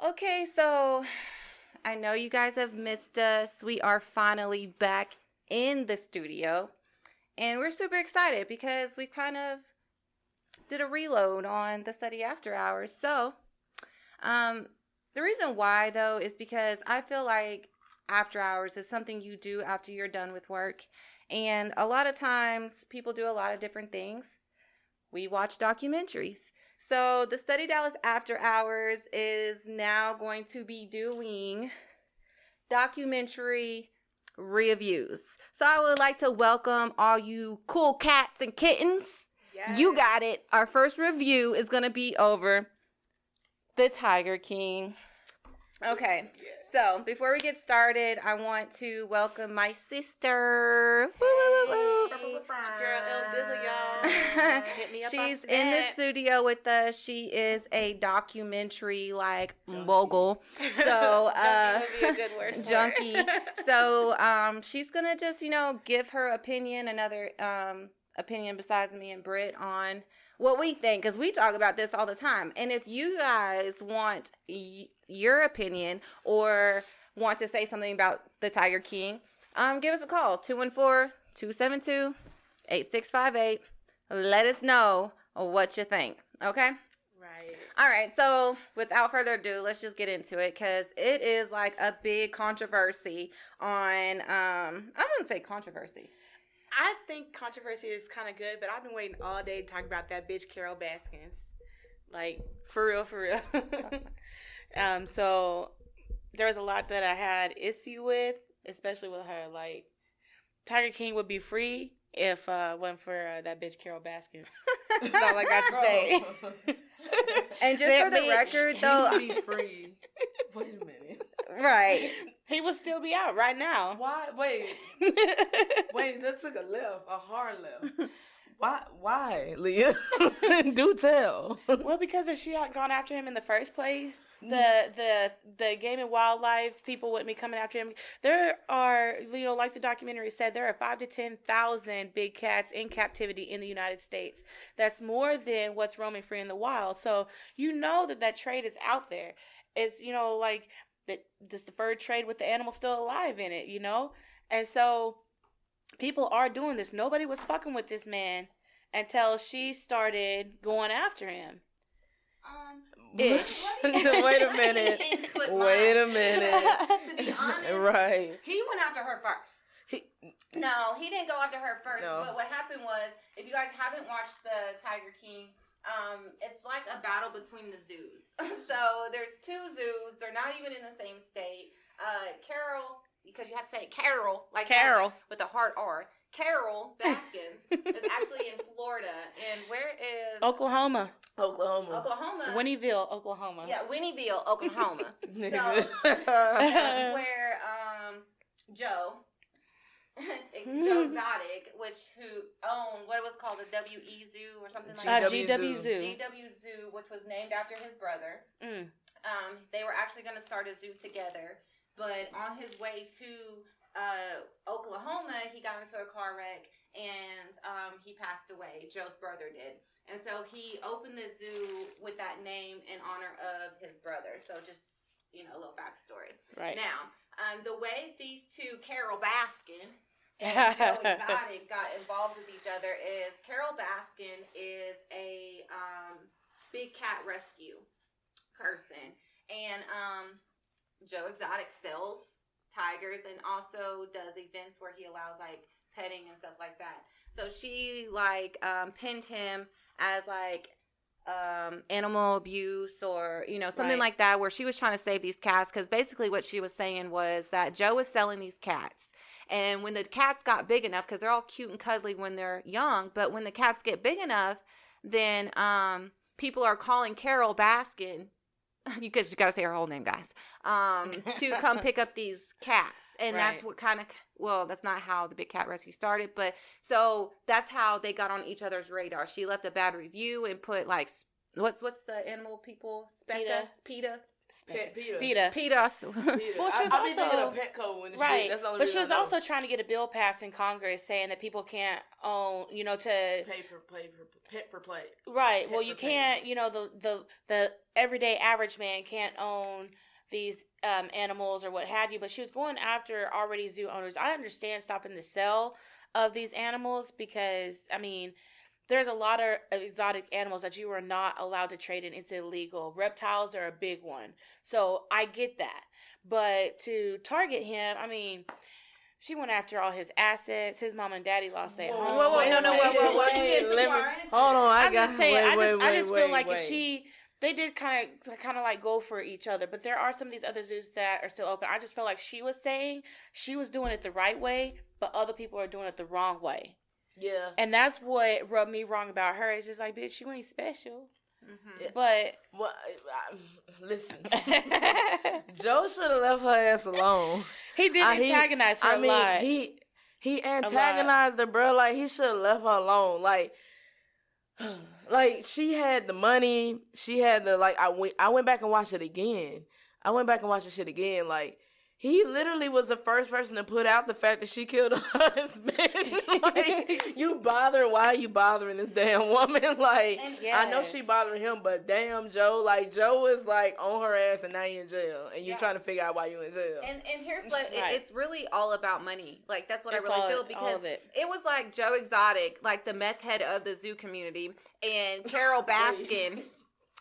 Okay, so I know you guys have missed us. We are finally back in the studio, and we're super excited because we kind of did a reload on the study after hours. So, um, the reason why though is because I feel like after hours is something you do after you're done with work, and a lot of times people do a lot of different things. We watch documentaries. So the Study Dallas After Hours is now going to be doing documentary reviews. So I would like to welcome all you cool cats and kittens. Yes. You got it. Our first review is going to be over The Tiger King. Okay. Yes. So before we get started, I want to welcome my sister. Woo, woo, woo, woo. Girl, El Dizzle, y'all. Hit me up. She's in the studio with us. She is a documentary mogul. So junkie would be a good word. Junkie. So she's gonna just give her opinion, another opinion besides me and Britt on what we think, because we talk about this all the time. And if you guys want your opinion or want to say something about the Tiger King, give us a call, 214-272-8658. Let us know what you think, okay? Right. All right, so without further ado, let's just get into it, because it is like a big controversy on, I wouldn't say controversy. I think controversy is kind of good, but I've been waiting all day to talk about that bitch Carol Baskins. Like, for real, for real. So there was a lot that I had issue with, especially with her. Like, Tiger King would be free if wasn't for that bitch Carol Baskins. That's all I got to say. And just for the record, though, he would be free. Wait a minute. Right. He would still be out right now. Why? Wait, that took a left, a hard left. Why, Leah? Do tell. Well, because if she had gone after him in the first place, the game and wildlife people wouldn't be coming after him. There are, like the documentary said, there are 5,000 to 10,000 big cats in captivity in the United States. That's more than what's roaming free in the wild. So that trade is out there. It's like this deferred trade with the animal still alive in it. And so people are doing this. Nobody was fucking with this man until she started going after him. Ish. Wait a minute. Wait a minute. To be honest, right. He went after her first. No, he didn't go after her first. No. But what happened was, if you guys haven't watched The Tiger King, it's like a battle between the zoos. So there's two zoos. They're not even in the same state. Carol, because you have to say Carol, like Carol with a hard R. Carol Baskins is actually in Florida. And where is Oklahoma. Winnieville, Oklahoma. Yeah, Winnieville, Oklahoma. So that's where Joe Exotic, who owned what it was called, the WE Zoo or something like that. GW Zoo. GW Zoo, which was named after his brother. They were actually going to start a zoo together, but on his way to Oklahoma, he got into a car wreck and he passed away. Joe's brother did. And so he opened the zoo with that name in honor of his brother. So just, a little backstory. Right. Now, the way these two, Carol Baskin and Joe Exotic, got involved with each other is Carol Baskin is a big cat rescue person. And Joe Exotic sells tigers and also does events where he allows petting and stuff like that. So she pinned him as animal abuse or something like that, where she was trying to save these cats, because basically what she was saying was that Joe was selling these cats, and when the cats got big enough, because they're all cute and cuddly when they're young, but when the cats get big enough, then people are calling Carol Baskin, because you got to say her whole name, guys, to come pick up these cats. And that's what that's not how the Big Cat Rescue started, but so that's how they got on each other's radar. She left a bad review and put what's the animal people? PETA. PETA. Pete also. Well, she was I be thinking also of Petco and right, shit. That's the only but reason she was I know. also trying to get a bill passed in Congress saying that people can't own, to pet for play. right. Pet Well, for you pay. can't, the everyday average man can't own these animals or what have you. But she was going after already zoo owners. I understand stopping the sale of these animals because there's a lot of exotic animals that you are not allowed to trade in. It's illegal. Reptiles are a big one. So I get that. But to target him, she went after all his assets. His mom and daddy lost their home. Whoa, Wait, no, wait, you get let me. surprised. Hold on, I'm got. just saying. I just feel like wait. if they did kind of like go for each other, but there are some of these other zoos that are still open. I just feel like she was saying she was doing it the right way, but other people are doing it the wrong way. Yeah. And that's what rubbed me wrong about her. It's just like, bitch, you ain't special. Mm-hmm. But Well, listen, Joe should have left her ass alone. he did antagonize her a lot. He antagonized her, bro. Like, he should have left her alone. Like she had the money. She had the I went back and watched it again. I went back and watched the shit again. Like, he literally was the first person to put out the fact that she killed her husband. Like, you bothering? Why are you bothering this damn woman? Like, I know she bothering him, but damn, Joe. Like, Joe was like on her ass, and now you in jail, and you trying to figure out why you in jail. And here's it's really all about money. Like, that's what I really feel, because all of it was like Joe Exotic, like the meth head of the zoo community, and Carol Baskin.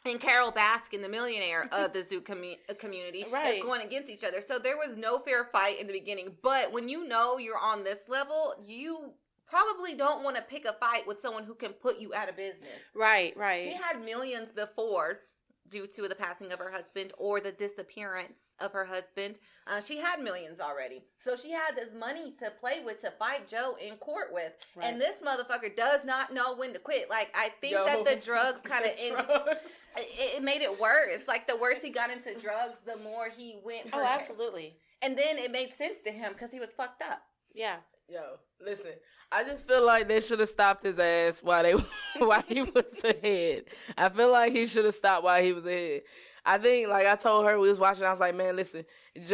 And Carol Baskin, the millionaire of the zoo community, is going against each other. So there was no fair fight in the beginning. But when you know you're on this level, you probably don't want to pick a fight with someone who can put you out of business. Right. She had millions before, due to the passing of her husband or the disappearance of her husband. She had millions already. So she had this money to play with, to fight Joe in court with. Right. And this motherfucker does not know when to quit. Like, I think that the drugs kind of... It made it worse. Like, the worse he got into drugs, the more he went for absolutely. And then it made sense to him because he was fucked up. Yeah. Yo, listen. I just feel like they should have stopped his ass while he was ahead. I feel like he should have stopped while he was ahead. I think, like I told her, we was watching, I was like, man, listen, if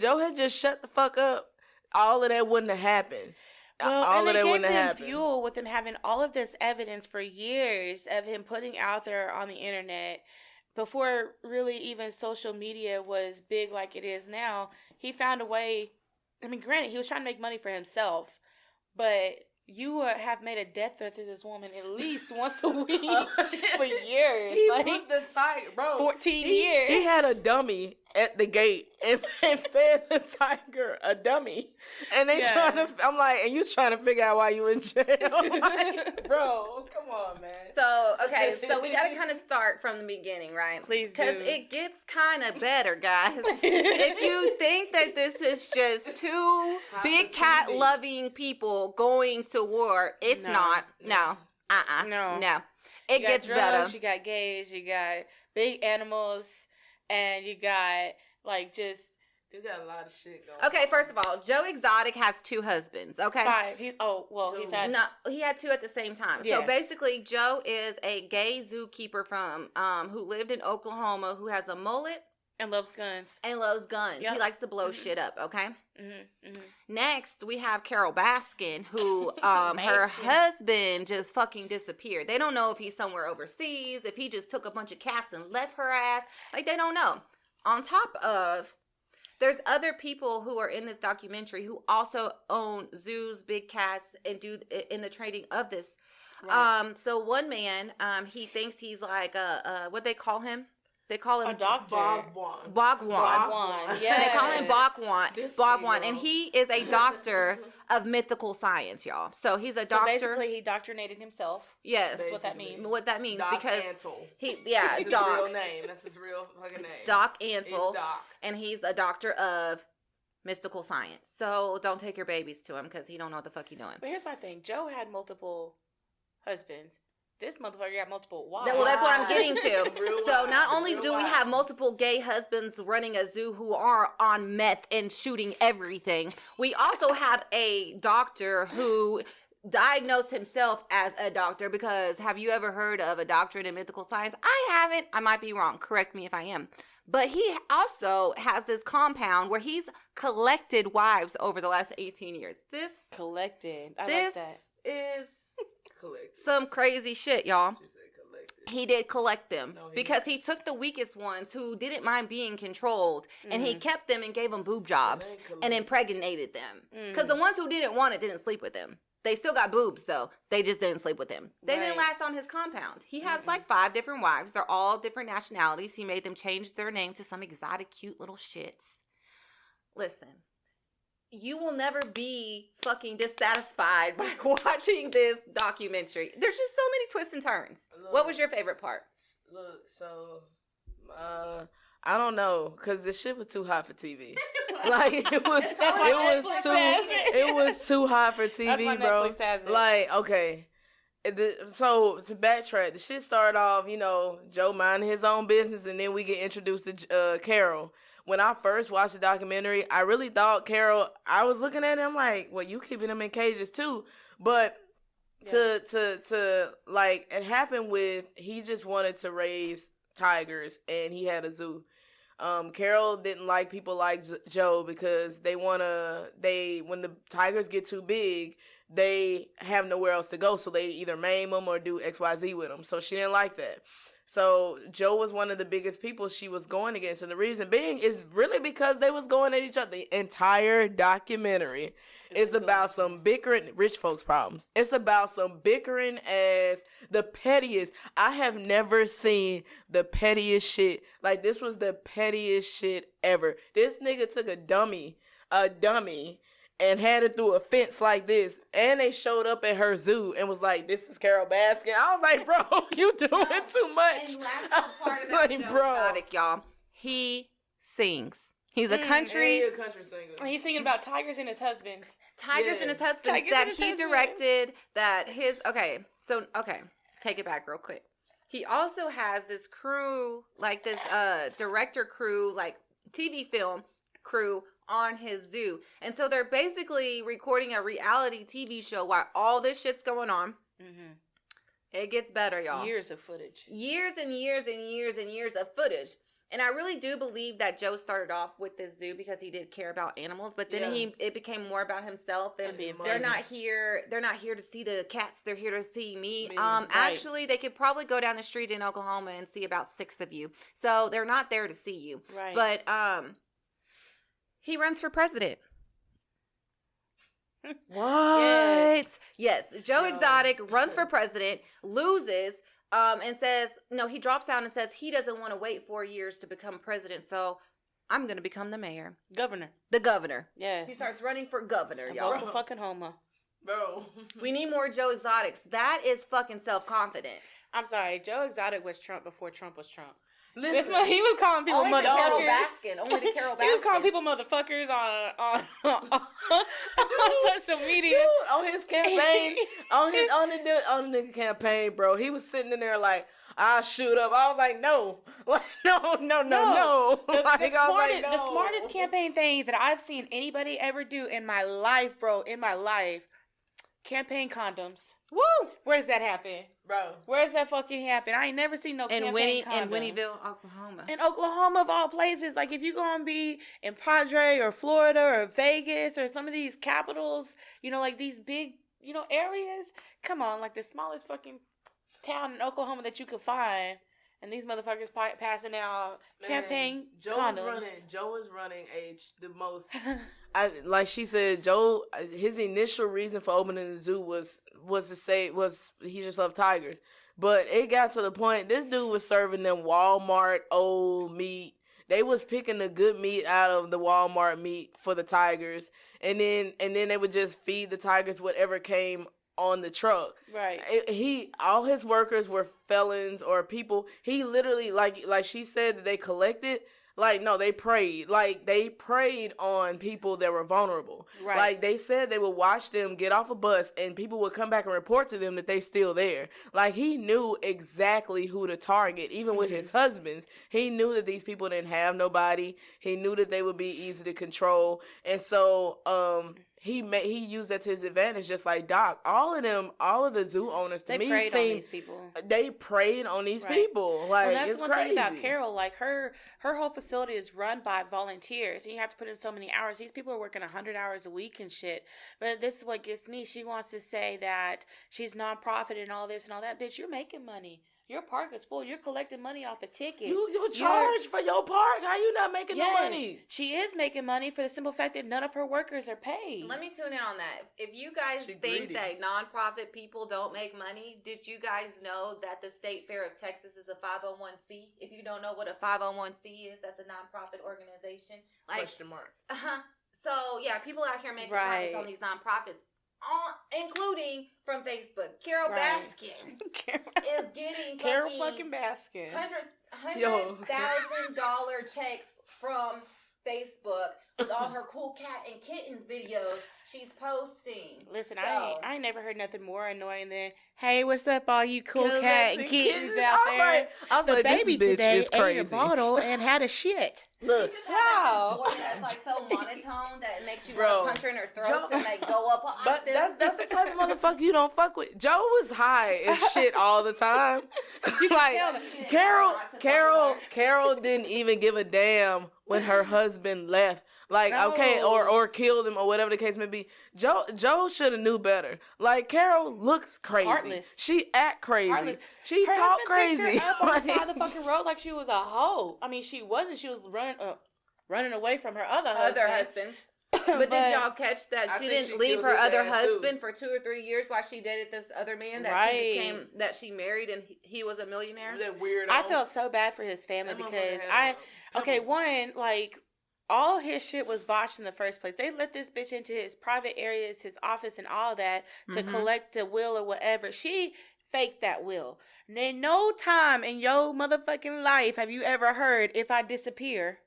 Joe had just shut the fuck up, all of that wouldn't have happened. Well, all and of that wouldn't have happened. Fuel with him having all of this evidence for years of him putting out there on the internet before really even social media was big like it is now. He found a way. Granted, he was trying to make money for himself, but you have made a death threat to this woman at least once a week for years. He put the tiger, bro. 14 years. He had a dummy at the gate and fed the tiger a dummy. And they trying to, I'm like, and you trying to figure out why you in jail. Like, bro, come on, man. So, okay, so we got to kind of start from the beginning, right? Please do. Because it gets kind of better, guys. If you think that this is just two big cat loving people going to war, it's not. No. No. It gets drugs, better. You got gays, you got big animals, and you got you got a lot of shit going on. Okay, first of all, Joe Exotic has 2 husbands, okay? 5. He had 2 at the same time. Yes. So basically, Joe is a gay zookeeper from who lived in Oklahoma, who has a mullet and loves guns. Yep. He likes to blow shit up, okay? Mm-hmm. Next, we have Carol Baskin, who her husband just fucking disappeared. They don't know if he's somewhere overseas, if he just took a bunch of cats and left her ass. Like, they don't know. On top of, there's other people who are in this documentary who also own zoos, big cats, and do in the trading of this. Right. So one man, he thinks he's like what they call him? They call him a doctor. Bhagwan. Yeah. They call him Bhagwan. And he is a doctor of mythical science, y'all. So he's a doctor. So basically, he doctrinated himself. Yes. That's what that means. What that means, Doc because Antle. That's his real name. That's his real fucking name. Doc Antle. He's Doc. And he's a doctor of mystical science. So don't take your babies to him because he don't know what the fuck he doing. But here's my thing. Joe had multiple husbands. This motherfucker got multiple wives. Well, that's what I'm getting to. So not only do we have multiple gay husbands running a zoo who are on meth and shooting everything, we also have a doctor who diagnosed himself as a doctor, because have you ever heard of a doctorate in mythical science? I haven't. I might be wrong. Correct me if I am. But he also has this compound where he's collected wives over the last 18 years. This Collected. I this like that. is Collected. some crazy shit, y'all. She said collected. He did collect them No, he because didn't. he took the weakest ones who didn't mind being controlled and he kept them and gave them boob jobs ain't and collected. impregnated them. Because the ones who didn't want it didn't sleep with him. They still got boobs though. They just didn't sleep with him. They didn't Right. last on his compound. He has like 5 different wives. They're all different nationalities. He made them change their name to some exotic, cute little shits. Listen, you will never be fucking dissatisfied by watching this documentary. There's just so many twists and turns. What was your favorite part? Look, so, I don't know, cause the shit was too hot for TV. Like it was, That's why Netflix has it. it was too hot for TV, That's why bro. Netflix has it. Like, okay. So to backtrack, the shit started off, Joe minding his own business, and then we get introduced to Carol. When I first watched the documentary, I really thought Carol. I was looking at him like, well, you keeping them in cages too, but. Yeah. To like, it happened with, he just wanted to raise tigers and he had a zoo. Carol didn't like people like Joe because when the tigers get too big, they have nowhere else to go, so they either maim them or do XYZ with them. So she didn't like that. So Joe was one of the biggest people she was going against, and the reason being is really because they was going at each other. The entire documentary is about some bickering, rich folks problems. It's about some bickering as the pettiest. I have never seen the pettiest shit. Like, this was the pettiest shit ever. This nigga took a dummy, and had it through a fence like this, and they showed up at her zoo and was like, "This is Carol Baskin." I was like, "Bro, you doing too much." And last part about Like, Joe bro. Exotic, y'all. He sings. He's a country. a country singer. He's thinking about tigers and his husbands. Tigers Yeah. and his husbands Tigers that and his he husbands. directed, that his, okay, take it back real quick. He also has this crew, like this director crew, like TV film crew on his zoo. And so they're basically recording a reality TV show while all this shit's going on. Mm-hmm. It gets better, y'all. Years of footage. Years and years and years and years of footage. And I really do believe that Joe started off with this zoo because he did care about animals, but then it became more about himself. And they're not here to see the cats. They're here to see me. Actually, they could probably go down the street in Oklahoma and see about 6 of you. So they're not there to see you. Right. But he runs for president. What? Yes. Joe No. Exotic runs for president, loses, and says, no, he drops out and says he doesn't want to wait 4 years to become president, so I'm going to become the mayor. Governor. The governor. Yes. He starts running for governor, y'all. Oklahoma. Bro. We need more Joe Exotics. That is fucking self-confidence. I'm sorry. Joe Exotic was Trump before Trump was Trump. Listen, He was calling people Only the Carol motherfuckers. Baskin. Only the Carol Baskin. He was calling people motherfuckers on social media. on his campaign, on the nigga campaign, bro. He was sitting in there like, "I'll shoot up." I was like, "No, like, no." The Like, I was like, the smartest campaign thing that I've seen anybody ever do in my life, bro. In my life, campaign condoms. Woo! Where does that happen? bro. Where's that fucking happen? I ain't never seen no campaign condoms. In Winnieville, Oklahoma. In Oklahoma, of all places, like if you're gonna be in Padre or Florida or Vegas or some of these capitals, like these big, areas. Come on, like the smallest fucking town in Oklahoma that you could find, and these motherfuckers passing out campaign condoms. Joe was running the most. Like she said, Joe. His initial reason for opening the zoo was he just loved tigers. But it got to the point this dude was serving them Walmart old meat. They was picking the good meat out of the Walmart meat for the tigers, and then they would just feed the tigers whatever came on the truck. Right. All his workers were felons or people. He literally, like she said, that they collected. Like, no, they preyed. Like, they preyed on people that were vulnerable. Right. Like, they said they would watch them get off a bus and people would come back and report to them that they still there. Like, he knew exactly who to target, even with his husbands. He knew that these people didn't have nobody. He knew that they would be easy to control. And so, he used that to his advantage, just like Doc. All of the zoo owners to They me preyed on these people. They preyed on these Right. people. Like, Well, that's it's one crazy. thing about Carol. Like her whole facility is run by volunteers. And you have to put in so many hours. These people are working 100 hours a week and shit. But this is what gets me. She wants to say that she's nonprofit and all this and all that. Bitch, you're making money. Your park is full. You're collecting money off of tickets. You charge for your park. How you not making no money? She is making money for the simple fact that none of her workers are paid. Let me tune in on that. If you guys think greedy. that nonprofit people don't make money, did you guys know that the State Fair of Texas is a 501c? If you don't know what a 501c is, that's a nonprofit organization. Like, Question mark. So yeah, people out here making Right. profits on these nonprofits, including from Facebook. Carol Right. Baskin Carol is getting fucking Baskin. $100,000 checks from Facebook with all her cool cat and kitten videos she's posting. Listen, So- I ain't never heard nothing more annoying than, hey, what's up, all you cool Cats cat and and kittens kittens. out I was there? like- I was The like, baby this bitch today is ate a crazy. bottle and had a shit. Look, She just Wow. has like this voice that's like so monotone that it makes you Bro, want to punch her in her throat Joe- to like go up. but that's the type of motherfucker you don't fuck with. Joe was high as shit all the time. You can Like, tell that. Carol didn't even give a damn when her husband left. Like, okay, No. or killed him or whatever the case may be. Joe should have knew better. Like, Carol looks crazy. Heartless. She act crazy. Heartless. She Her talk husband picked crazy. her up on the Like- side of the fucking road like she was a hoe. I mean, she wasn't. She was running away from her other husband. But did y'all catch that I she think didn't she leave killed her his other ass, too. husband for 2 or 3 years while she dated this other man that Right. she married and he was a millionaire? That weirdo. I felt so bad for his family That because motherfucker had okay, one, like, all his shit was botched in the first place. They let this bitch into his private areas, his office and all that to Mhm. collect the will or whatever. She faked that will. In no time in your motherfucking life have you ever heard, if I disappear,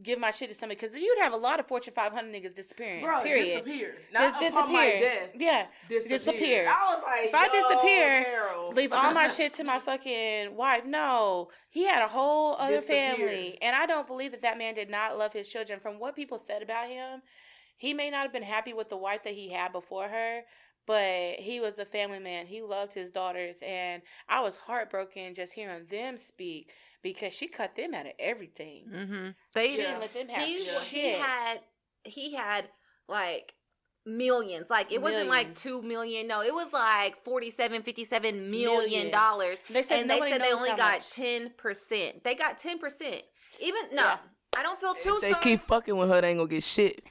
give my shit to somebody. Because you'd have a lot of Fortune 500 niggas disappearing. Bro, period. disappeared. Just Not upon my death. Yeah. Disappear. I was like, If I yo, disappear, Carol. Leave all my shit to my fucking wife. No, he had a whole other Disappeared. family, and I don't believe that man did not love his children. From what people said about him, he may not have been happy with the wife that he had before her, but he was a family man. He loved his daughters, and I was heartbroken just hearing them speak because she cut them out of everything. Mm-hmm. She didn't let them have He shit. had like millions. Like it wasn't like Millions. 2 million. No, it was like 47 million Million. dollars. They said And they nobody said they knows only how got much. 10%. They got 10%. Even no, Yeah. I don't feel too If they sorry. keep fucking with her, they ain't gonna get shit.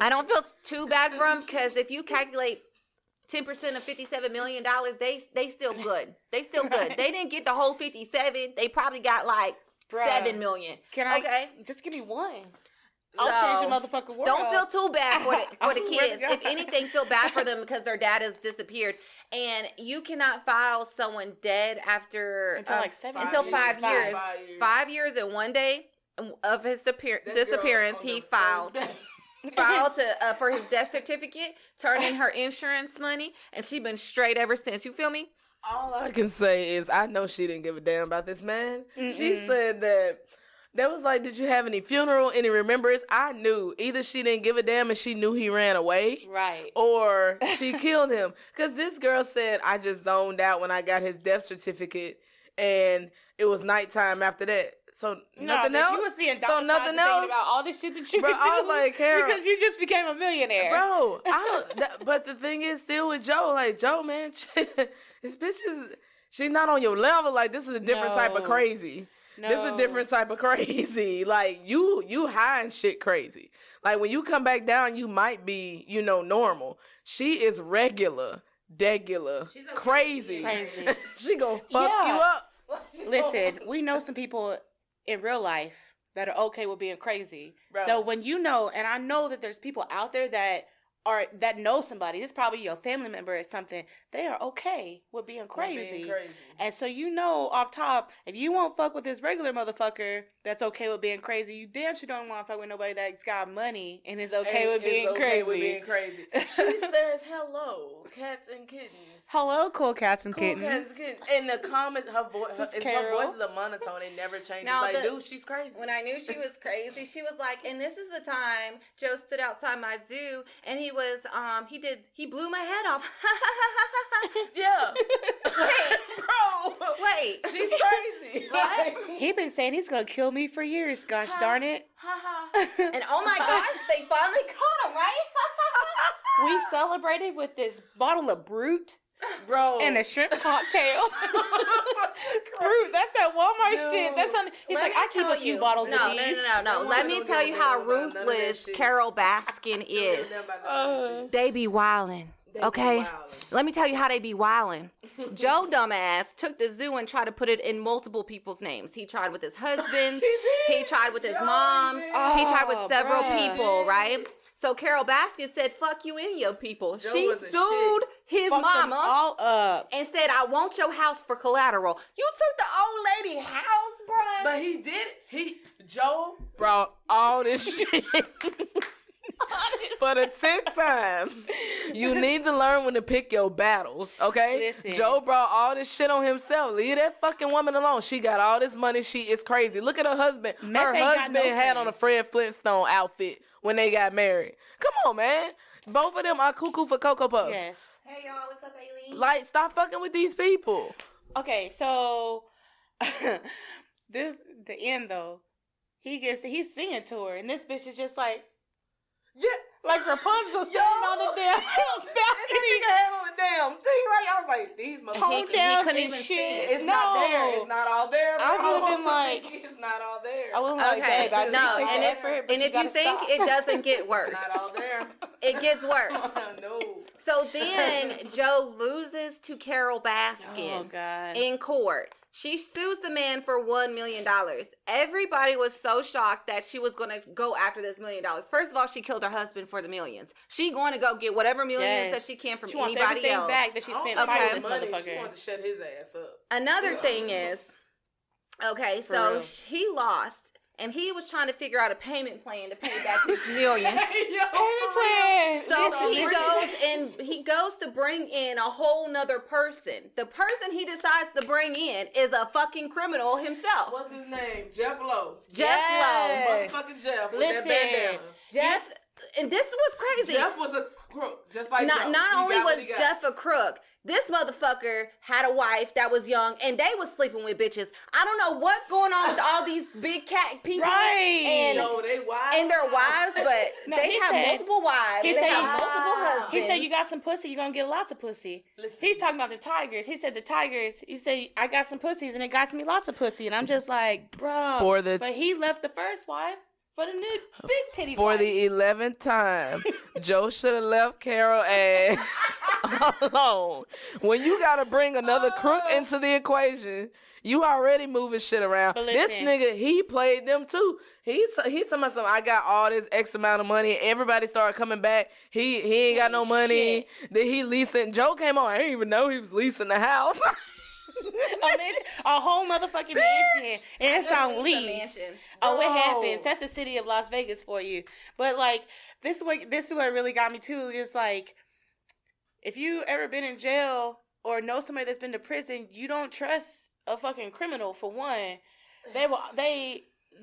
I don't feel too bad for them because if you calculate 10% of $57 million, they still good. They still good. Right. They didn't get the whole 57. They probably got like Bruh. 7 million. Can I? Okay. Just give me one. So, I'll change the motherfucking world. Don't feel too bad for I the swear to kids. If God. anything, feel bad for them because their dad has disappeared, and you cannot file someone dead after Until like 7 until 5 years. 5 years. 5 years and 1 day of his disappearance. He filed to for his death certificate, turn in her insurance money, and she been straight ever since. You feel me? All I can say is I know she didn't give a damn about this man. She Mm-mm. said that was like, did you have any funeral, any remembrance? I knew either she didn't give a damn and she knew he ran away, Right. or she killed him. Because this girl said, I just zoned out when I got his death certificate, and it was nighttime after that. So nothing bitch, else. You were seeing So nothing else. about all this shit that you Bro, could do. I was like, Carol, because you just became a millionaire. bro, I don't. But the thing is, still with Joe, like Joe, man, this bitch is. She's not on your level. Like, this is a different type of No. crazy. No. This is a different type of crazy. Like, you high and shit crazy. Like, when you come back down, you might be, normal. She is regular, She's a crazy. Crazy. She gonna fuck Yeah. you up. Listen, we know some people in real life that are okay with being crazy. Bro. So when you know, and I know that there's people out there that know somebody, this is probably your family member or something, they are okay with being crazy. And so off top, if you won't fuck with this regular motherfucker that's okay with being crazy, you damn sure don't want to fuck with nobody that's got money and is okay with being crazy. She says hello, cats and kittens. Hello, cool cats and Cool kittens. kids. In the comments, her voice This is her Carol. voice is a monotone. It never changes. Now, Like, dude, she's crazy. When I knew she was crazy, she was like, and this is the time Joe stood outside my zoo and he was, he blew my head off. Yeah. Wait, Bro. wait. She's crazy. What? He been saying he's gonna kill me for years. Gosh darn it. And oh my gosh, they finally caught him, right? We celebrated with this bottle of Brute Bro. and a shrimp cocktail. Brute, that's that Walmart Dude. shit. That's on. He's Let like, me I keep tell a few you. bottles no, of these. No. Let me tell you how ruthless Carol Baskin is. They be wildin'. Okay? Let me tell you how they be wildin'. Joe dumbass took the zoo and tried to put it in multiple people's names. He tried with his husbands. He tried with his moms. He tried with several people, right? So Carol Baskin said, fuck you and your people. Joe She was a sued his Fucked them mama all up. and said, I want your house for collateral. You took the old lady house, bruh. But he did. Joe brought all this shit. For the 10th time. You need to learn when to pick your battles, okay? Listen. Joe brought all this shit on himself. Leave that fucking woman alone. She got all this money. She is crazy. Look at her husband. Meth Her ain't got husband no had on a friends. Fred Flintstone outfit when they got married. Come on, man. Both of them are cuckoo for Cocoa Puffs. Yes. Hey, y'all, what's up, Aileen? Like, stop fucking with these people. Okay, so the end though. He's singing to her, and this bitch is just like Yeah. Rapunzel standing on the damn balcony. Hand on the damn thing. Like, I was like, these Tone motherfuckers. down couldn't and even shit. see it. It's not there. It's not all there. Bro. I would've been like- it's not all there. I wasn't like, Okay, babe, I no, appreciate and the if- effort, but And if you gotta think stop. it doesn't get worse, It's not all there. it gets worse. No. So then Joe loses to Carol Oh Baskin God. in court. She sues the man for $1 million. Everybody was so shocked that she was going to go after this $1 million. First of all, she killed her husband for the millions. She going to go get whatever millions Yes. that she can from She wants anybody everything else. back that she spent I don't fighting okay. this money. She motherfucker. wanted to shut his ass up. Another thing is, okay, For so real. he lost, and he was trying to figure out a payment plan to pay back his millions. Payment plan. So Listen, he goes to bring in a whole nother person. The person he decides to bring in is a fucking criminal himself. What's his name? Jeff Lowe. Jeff Yes. Motherfucking Jeff. With Listen. that bandana. Jeff, and this was crazy. Jeff was a crook, just like Joe. Not He only got what was he got. Jeff a crook, this motherfucker had a wife that was young, and they was sleeping with bitches. I don't know what's going on with all these big cat people Right. and No, they wild. and their wives, but No, they he have said- multiple wives. he They said- have multiple husbands. he said, "You got some pussy, you're gonna get lots of pussy." Listen. He's talking about the tigers. He said the tigers. He said, "I got some pussies, and it got me lots of pussy." And I'm just like, bro. For the- But he left the first wife for the new big titty For wife. the 11th time, Joe should have left Carol ass alone. When you gotta bring another crook into the equation, you already moving shit around. But This listen. nigga, he played them too. He talking about something. I got all this X amount of money. Everybody started coming back. He ain't got no money. Then he leasing. Joe came on. I didn't even know he was leasing the house. a whole motherfucking mansion, and it's on lease. Mansion. Oh, it Bro. happens. That's the city of Las Vegas for you. But like, this is what really got me too. Just like, if you ever been in jail or know somebody that's been to prison, you don't trust a fucking criminal for one.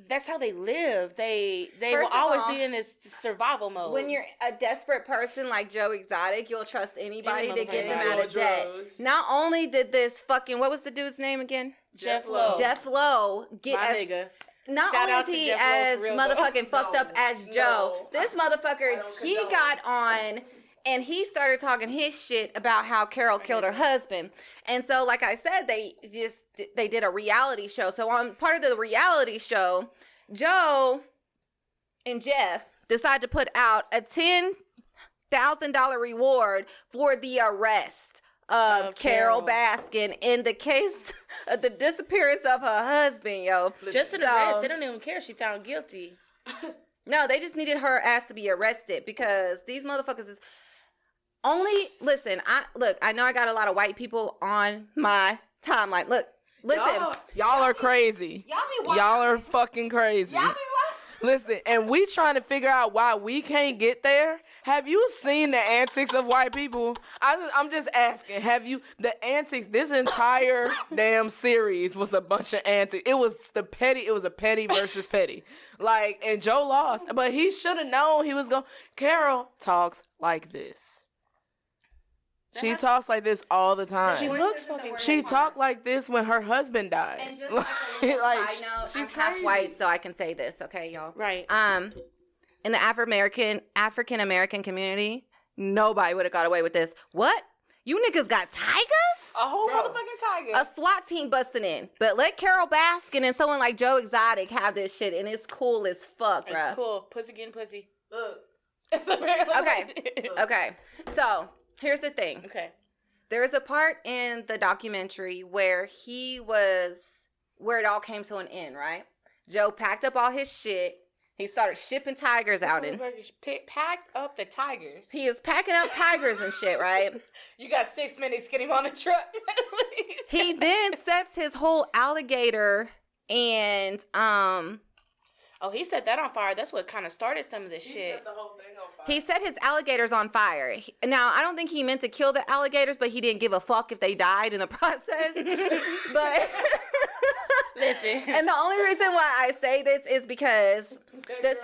That's how they live. They will First of always all, be in this survival mode. When you're a desperate person like Joe Exotic, you'll trust anybody to get them motherfucker. out of debt. Drugs. Not only did this fucking, what was the dude's name again? Jeff Lowe, Jeff Lowe get my as nigga. not Shout out only to is he Jeff Lowe as for real, though. motherfucking fucked up as Joe, this I motherfucker, don't he condone. got on and he started talking his shit about how Carol killed her husband. And so, like I said, they did a reality show. So on part of the reality show, Joe and Jeff decided to put out a $10,000 reward for the arrest of Carol Baskin in the case of the disappearance of her husband, yo. Just an So- arrest. They don't even care if she found guilty. No, they just needed her ass to be arrested because these motherfuckers is only listen. I know I got a lot of white people on my timeline. Listen, Y'all are crazy. y'all be wild. Y'all are fucking crazy. Y'all be wild. Listen, and we trying to figure out why we can't get there. Have you seen the antics of white people? I'm just asking. Have you the antics? This entire damn series was a bunch of antics. It was a petty versus petty. Like, and Joe lost, but he should have known he was going. Carol talks like this. She talks like this all the time. She looks fucking. She talked like this when her husband died. And just like a little Like, side note, she's I'm half crazy. white, so I can say this, okay, y'all? Right. In the African American community, nobody would have got away with this. What? You niggas got tigers? A whole Bro. motherfucking tiger. A SWAT team busting in. But let Carol Baskin and someone like Joe Exotic have this shit, and it's cool as fuck, bruh. It's cool. Pussy getting pussy. Look. Okay. So, here's the thing. Okay. There's a part in the documentary where it all came to an end, right? Joe packed up all his shit. He started shipping tigers out in. Packed up the tigers. He is packing up tigers and shit, right? You got 6 minutes. Get him on the truck. He then sets his whole alligator and Oh, he set that on fire. That's what kind of started some of this shit. Set the whole thing on fire. he set his alligators on fire. Now, I don't think he meant to kill the alligators, but he didn't give a fuck if they died in the process. But Listen. and the only reason why I say this is because this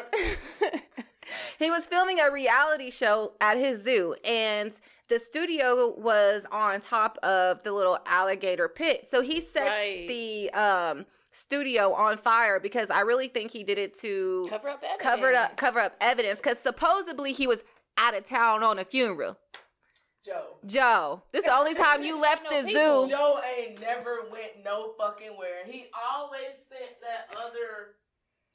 he was filming a reality show at his zoo, and the studio was on top of the little alligator pit. So he sets Right. the studio on fire because I really think he did it to Cover up evidence. cover up evidence, because supposedly he was out of town on a funeral. Joe, this is the only time you left the zoo. Joe ain't never went no fucking where. He always sent that other.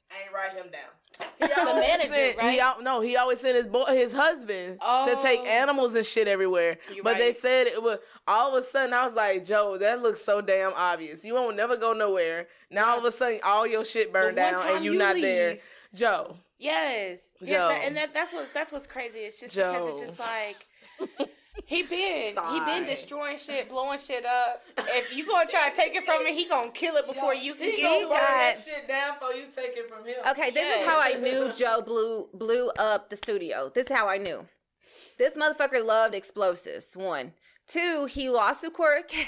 I ain't write him down. He The always manager, sent, right? He always sent his husband to take Oh. animals and shit everywhere. You're But they right. said it was all of a sudden. I was like, Joe, that looks so damn obvious. You won't never go nowhere. Now all of a sudden, all your shit burned The one down time and you you not leave. there. Joe, Yes. Joe. Yes, and that's what's crazy. It's just because it's Joe. just like he been Sigh. destroying shit, blowing shit up. If you gonna try to take it from him, he gonna kill it before you can he get gonna it. burn got- that shit down before you take it from him. Okay, this is Yes. how I knew Joe blew up the studio. This is how I knew. This motherfucker loved explosives. 1. 2, he lost a court case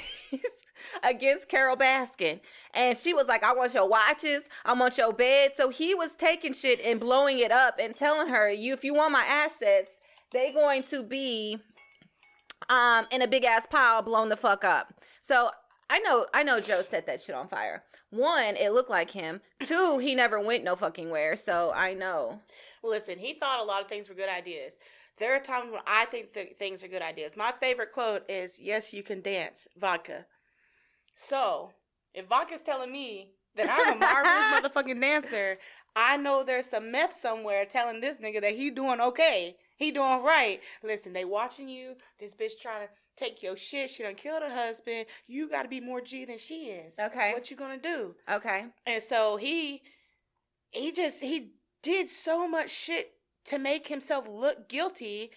against Carol Baskin. And she was like, I want your watches, I want your bed. So he was taking shit and blowing it up and telling her, if you want my assets, they going to be in a big ass pile blown the fuck up. So I know Joe set that shit on fire. 1, it looked like him. 2, he never went no fucking where. So I know. Listen, he thought a lot of things were good ideas. There are times when I think things are good ideas. My favorite quote is, "Yes, you can dance, vodka." So, if vodka's telling me that I'm a marvelous motherfucking dancer, I know there's some meth somewhere telling this nigga that he doing okay. He doing right. Listen, they watching you. This bitch trying to take your shit. She done killed her husband. You got to be more G than she is. Okay. What you gonna do? Okay. And so he did so much shit to make himself look guilty.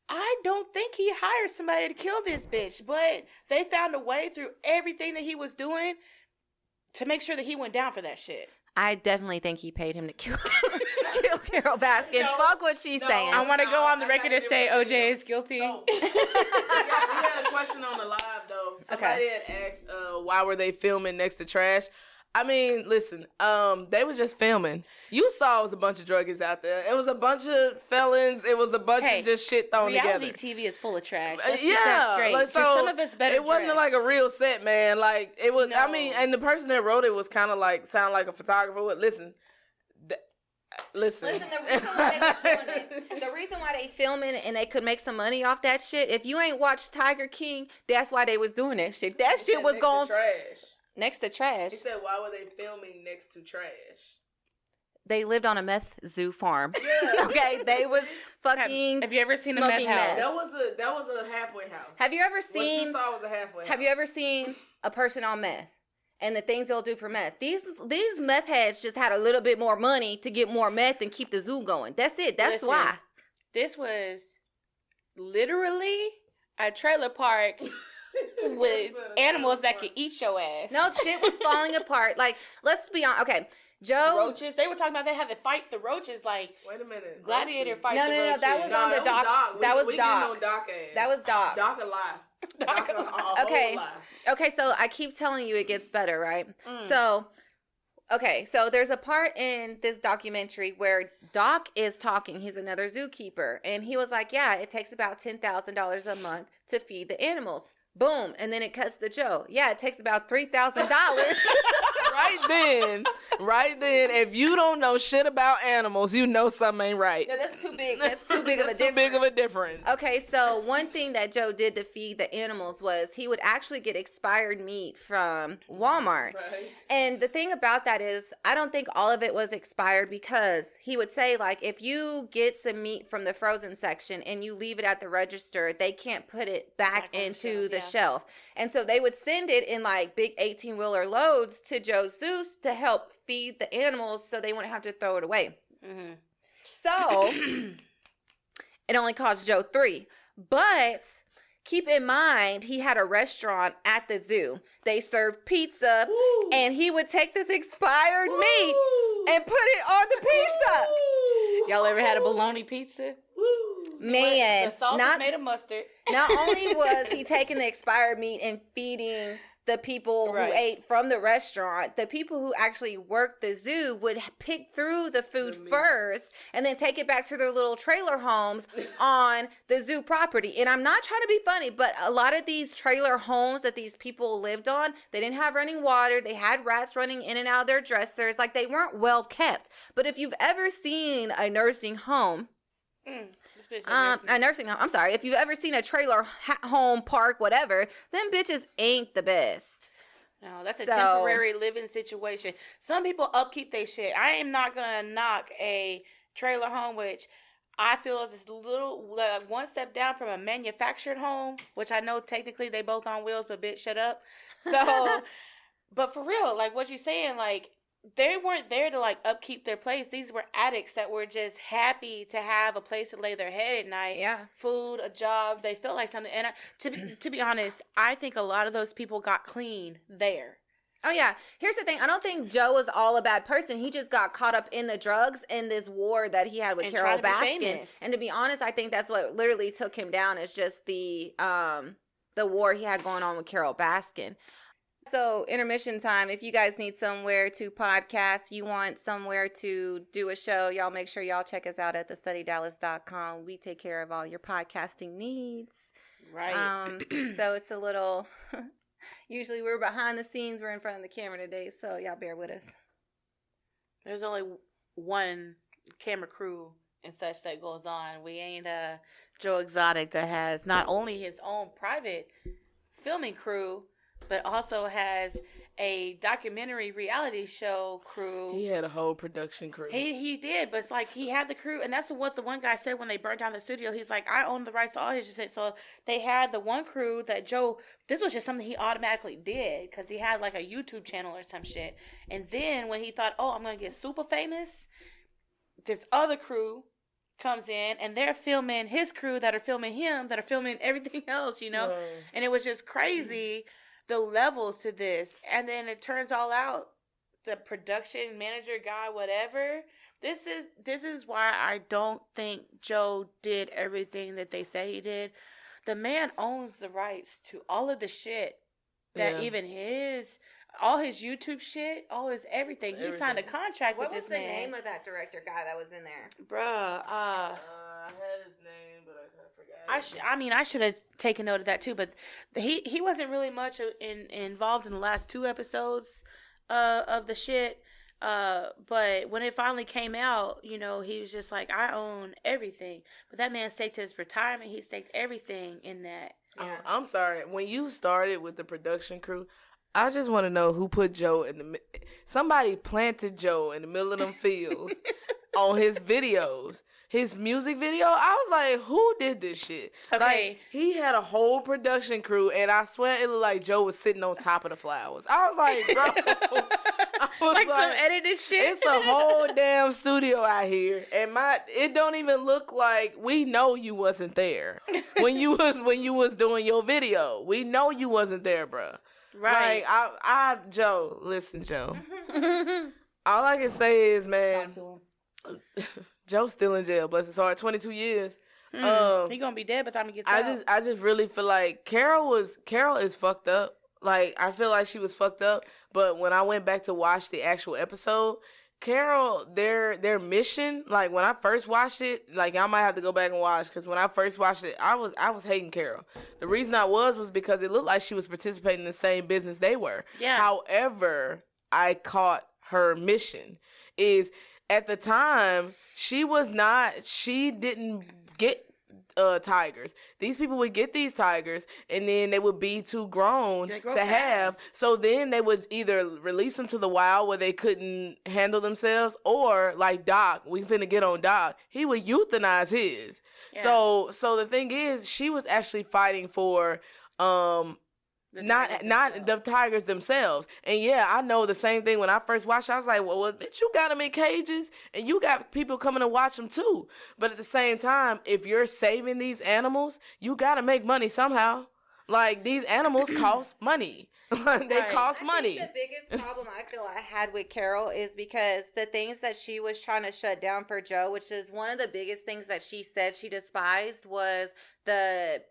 I don't think he hired somebody to kill this bitch, but they found a way through everything that he was doing to make sure that he went down for that shit. I definitely think he paid him to kill Carol Baskin. No, Fuck what she's no. saying. I want to go on the I record gotta and say give it to OJ you. is guilty. So, we had a question on the live though. Somebody had asked, why were they filming next to trash? I mean, listen, they were just filming. You saw it was a bunch of druggies out there. It was a bunch of felons. It was a bunch of just shit thrown Reality Oh, together. TV is full of trash. Let's get that straight. like, Just so some of us better it wasn't like a dressed. real set, man. Like it was. I No. mean, and the person that wrote it was kind of like sound like a photographer. But listen. Listen, Listen, the reason why they were doing it, the reason why they filming and they could make some money off that shit, if you ain't watched Tiger King, that's why they was doing that shit. That shit was going trash. next to trash. He said, "Why were they filming next to trash?" They lived on a meth zoo farm. Yeah. Okay, they was fucking. Have you ever seen a meth smoking house? meth. That was a halfway house. Have you ever What you seen? saw was a halfway house. Have you ever seen a person on meth and the things they'll do for meth? These meth heads just had a little bit more money to get more meth and keep the zoo going. That's it. That's Listen, why. This was literally a trailer park with animals that could eat your ass. No, shit was falling apart. Like, let's be honest. Okay, Joe. Roaches. They were talking about they had to fight the roaches like Wait a minute. gladiator Roaches. fight. No, the no, no, roaches. that was on the doc. That was we Doc. getting on Doc ass. That was Doc. Doc a lie. Doc a whole Okay. lie. Okay, so I keep telling you it gets better, right? Mm. So, okay, so there's a part in this documentary where Doc is talking. He's another zookeeper. And he was like, yeah, it takes about $10,000 a month to feed the animals. Boom. And then it cuts to Joe. Yeah, it takes about $3,000. Right then, if you don't know shit about animals, you know something ain't right. No, that's too big. That's too big of a That's difference. too big of a difference. Okay, so one thing that Joe did to feed the animals was he would actually get expired meat from Walmart. Right. And the thing about that is, I don't think all of it was expired because he would say, like, if you get some meat from the frozen section and you leave it at the register, they can't put it back on the into shelf, the yeah. shelf. And so they would send it in like big 18-wheeler loads to Joe's Zeus to help feed the animals so they wouldn't have to throw it away. Mm-hmm. So it only cost Joe $3. But keep in mind, he had a restaurant at the zoo. They served pizza, Woo. and he would take this expired meat Woo. and put it on the pizza. Woo. Y'all ever had a bologna pizza? Woo. Man, The sauce not is made of mustard. not only was he taking the expired meat and feeding the people Right. who ate from the restaurant, the people who actually worked the zoo would pick through the food The meat. first and then take it back to their little trailer homes on the zoo property. And I'm not trying to be funny, but a lot of these trailer homes that these people lived on, they didn't have running water. They had rats running in and out of their dressers. Like, they weren't well kept. But if you've ever seen a nursing home, This bitch a nursing home. I'm sorry. If you've ever seen a trailer home, park, whatever, them bitches ain't the best. No, that's a So- temporary living situation. Some people upkeep their shit. I am not gonna knock a trailer home, which I feel is a little one step down from a manufactured home, which I know technically they both on wheels, but bitch, shut up. So, but for real, like what you saying, like they weren't there to like upkeep their place. These were addicts that were just happy to have a place to lay their head at night. Yeah. Food, a job. They felt like something. And to be honest, I think a lot of those people got clean there. Oh, yeah. Here's the thing. I don't think Joe was all a bad person. He just got caught up in the drugs in this war that he had with And Carol trying to be Baskin. famous. And to be honest, I think that's what literally took him down. Is just the war he had going on with Carol Baskin. So, intermission time. If you guys need somewhere to podcast, you want somewhere to do a show, y'all make sure y'all check us out at thestudydallas.com. We take care of all your podcasting needs. Right. So it's a little, usually we're behind the scenes, we're in front of the camera today, so y'all bear with us. There's only one camera crew and such that goes on. We ain't Joe Exotic that has not only his own private filming crew, but also has a documentary reality show crew. He had a whole production crew. He did, but it's like he had the crew, and that's what the one guy said when they burnt down the studio. He's like, I own the rights to all his shit. So they had the one crew that Joe, this was just something he automatically did because he had like a YouTube channel or some shit. And then when he thought, oh, I'm going to get super famous, this other crew comes in and they're filming his crew that are filming him, that are filming everything else, you know? Whoa. And it was just crazy, the levels to this. And then it turns all out, the production manager guy, whatever. This is why I don't think Joe did everything that they say he did. The man owns the rights to all of the shit that even all his YouTube shit, all his everything. He signed a contract What with was this the man. name of that director guy that was in there? Bruh, I had his name, but I forgot. I should have taken note of that too, but he wasn't really much involved in the last 2 episodes of the shit. But when it finally came out, you know, he was just like, I own everything. But that man staked his retirement. He staked everything in that. Yeah. I'm sorry. When you started with the production crew, I just want to know who put Joe in the. Somebody planted Joe in the middle of them fields on his videos. His music video, I was like, who did this shit? Okay. Like, he had a whole production crew, and I swear it looked like Joe was sitting on top of the flowers. I was like, bro. I was like some edited shit. It's a whole damn studio out here, and it don't even look like we know you wasn't there when you was doing your video. We know you wasn't there, bro. Right. Like, Joe, listen, Joe. All I can say is, man, Talk to him. Joe's still in jail. Bless his heart. 22 years. He gonna be dead by the time he gets out. I just really feel like Carol is fucked up. Like, I feel like she was fucked up. But when I went back to watch the actual episode, Carol, their mission, like when I first watched it, like I might have to go back and watch, because when I first watched it, I was hating Carol. The reason I was because it looked like she was participating in the same business they were. Yeah. However, I caught her mission is at the time she didn't get tigers. These people would get these tigers and then they would be too grown to have. So then they would either release them to the wild where they couldn't handle themselves, or like Doc, we finna get on Doc, he would euthanize his. Yeah. So the thing is, she was actually fighting for not the tigers themselves. And yeah, I know the same thing when I first watched it, I was like, well, bitch, you got them in cages and you got people coming to watch them too. But at the same time, if you're saving these animals, you got to make money somehow. Like, these animals cost money. They cost money. I think the biggest problem I feel I had with Carol is because the things that she was trying to shut down for Joe, which is one of the biggest things that she said she despised, was the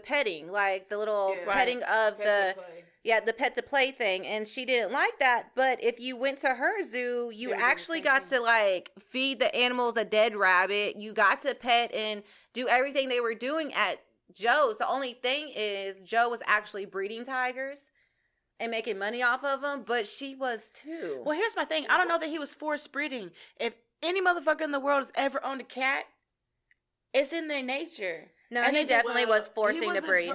petting, like the little petting of the pet to play thing, and she didn't like that. But if you went to her zoo, you actually got to like feed the animals a dead rabbit. You got to pet and do everything they were doing at Joe's. The only thing is Joe was actually breeding tigers and making money off of them, but she was too. Well, here's my thing. I don't know that he was forced breeding. If any motherfucker in the world has ever owned a cat, it's in their nature. No, and he definitely was forcing to breed.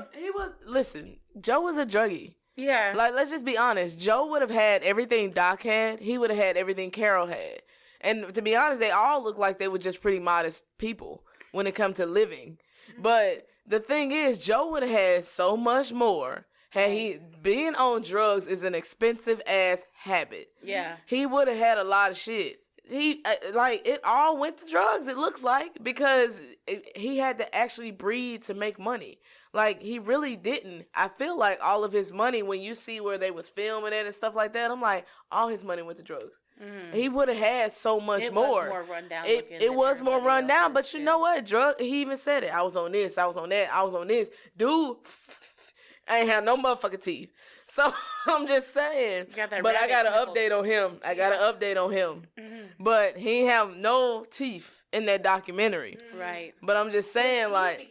Listen, Joe was a druggie. Yeah. Like, let's just be honest. Joe would have had everything Doc had. He would have had everything Carol had. And to be honest, they all look like they were just pretty modest people when it comes to living. But the thing is, Joe would have had so much more. Being on drugs is an expensive ass habit. Yeah. He would have had a lot of shit. It all went to drugs, it looks like, because he had to actually breed to make money. Like, he really didn't. I feel like all of his money, when you see where they was filming it and stuff like that, I'm like, all his money went to drugs. He would have had so much more. It was more rundown. It was more rundown, but you know what? He even said it. I was on this, I was on that, I was on this. Dude, I ain't have no motherfucking teeth. So I'm just saying, but I got an update on him. But he ain't have no teeth in that documentary. Right. But I'm just saying, like,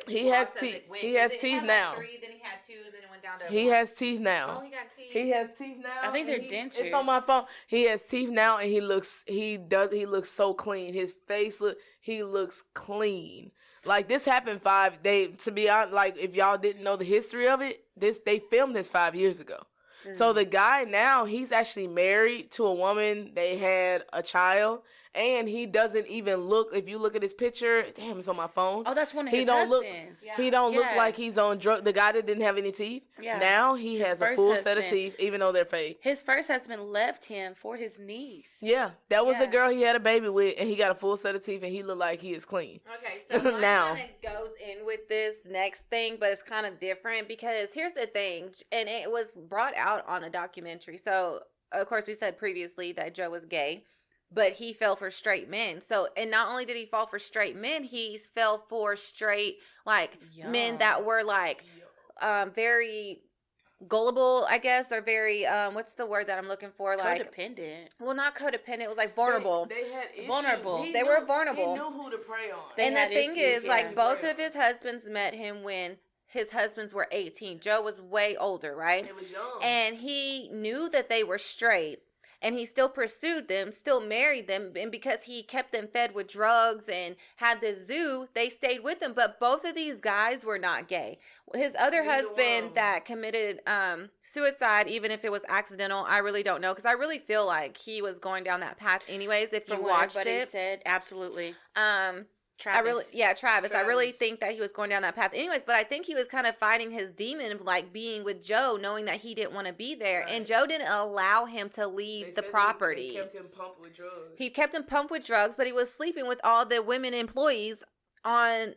he has teeth. He has teeth now. Then he had 2, and then it went down to he has teeth now. Oh, he got teeth. He has teeth now. I think they're dentures. It's on my phone. He has teeth now, and he looks so clean. His face he looks clean. Like, this happened to be honest, like, if y'all didn't know the history of it, they filmed this 5 years ago. So the guy now, he's actually married to a woman. They had a child, and he doesn't even look. If you look at his picture, damn, it's on my phone. Oh, that's one of his husbands. He don't look like he's on drugs. The guy that didn't have any teeth. Yeah. Now he has a full set of teeth, even though they're fake. His first husband left him for his niece. Yeah, that was a girl he had a baby with, and he got a full set of teeth, and he looked like he is clean. Okay, so now kind of goes in with this next thing, but it's kind of different because here's the thing, and it was brought out on the documentary. So, of course, we said previously that Joe was gay, but he fell for straight men. So, and not only did he fall for straight men, he fell for straight, like, men that were, like, very gullible, I guess, or very, what's the word that I'm looking for? Like, codependent. Well, not codependent. It was, like, vulnerable. They had issues. Vulnerable. They were vulnerable. He knew who to prey on. And the thing is, like, both of his husbands met him when his husbands were 18. Joe was way older, right? They was young. And he knew that they were straight, and he still pursued them, still married them, and because he kept them fed with drugs and had this zoo, they stayed with him. But both of these guys were not gay. His other husband that committed suicide, even if it was accidental, I really don't know, because I really feel like he was going down that path anyways, if you watched it. He said, absolutely. Travis. Travis. I really think that he was going down that path anyways, but I think he was kind of fighting his demon of, like, being with Joe, knowing that he didn't want to be there. Right. And Joe didn't allow him to leave the property. He kept him pumped with drugs. He kept him pumped with drugs, but he was sleeping with all the women employees on,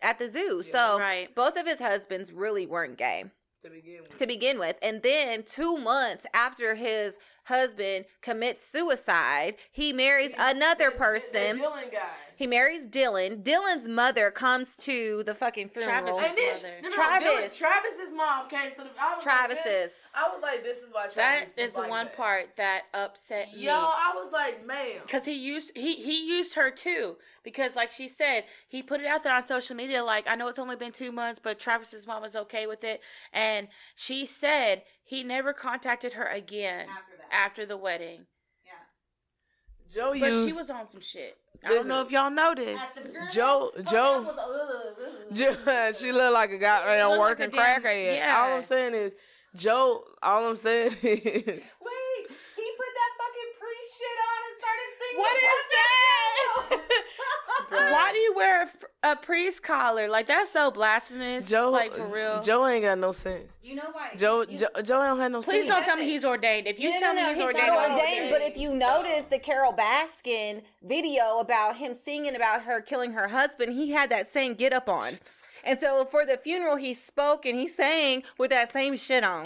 at the zoo. Yeah. So both of his husbands really weren't gay. To begin with. And then 2 months after his husband commits suicide, he marries another person. The Dylan guy. He marries Dylan. Dylan's mother comes to the fucking funeral. Travis's Travis. Travis's mom came to the. Travis's. I was like, this is why That Travis is the like one that. part that upset me. Yo, I was like, man. Because he used her too. Because like she said, he put it out there on social media like, I know it's only been 2 months, but Travis's mom was okay with it. And she said he never contacted her again after the wedding. Joe But used. she was on some shit. I don't know if y'all noticed. Joe. She looked like a goddamn Looked like working a damn- crackhead. yeah. All I'm saying is, Joe. All I'm saying is. Wait, he put that fucking priest shit on and started singing. What is that? Why do you wear a priest collar? Like, that's so blasphemous. Joe, like, for real. Joe ain't got no sense. You know why? Joe don't have no sense. Please don't tell me he's ordained. If you tell me he's ordained, not I'm ordained. But if you notice the Carol Baskin video about him singing about her killing her husband, he had that same get up on. And so for the funeral, he spoke and he sang with that same shit on.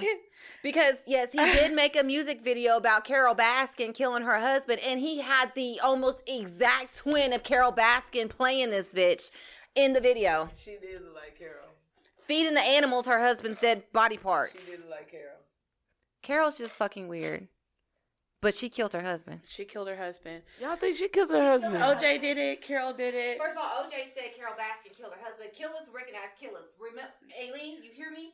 Because, yes, he did make a music video about Carol Baskin killing her husband, and he had the almost exact twin of Carol Baskin playing this bitch in the video. She did look like Carol. Feeding the animals her husband's dead body parts. She did look like Carol. Carol's just fucking weird. But she killed her husband. She killed her husband. Y'all think she killed her husband? OJ did it. Carol did it. First of all, OJ said Carol Baskin killed her husband. Killers recognize killers. Remember, Aileen, you hear me?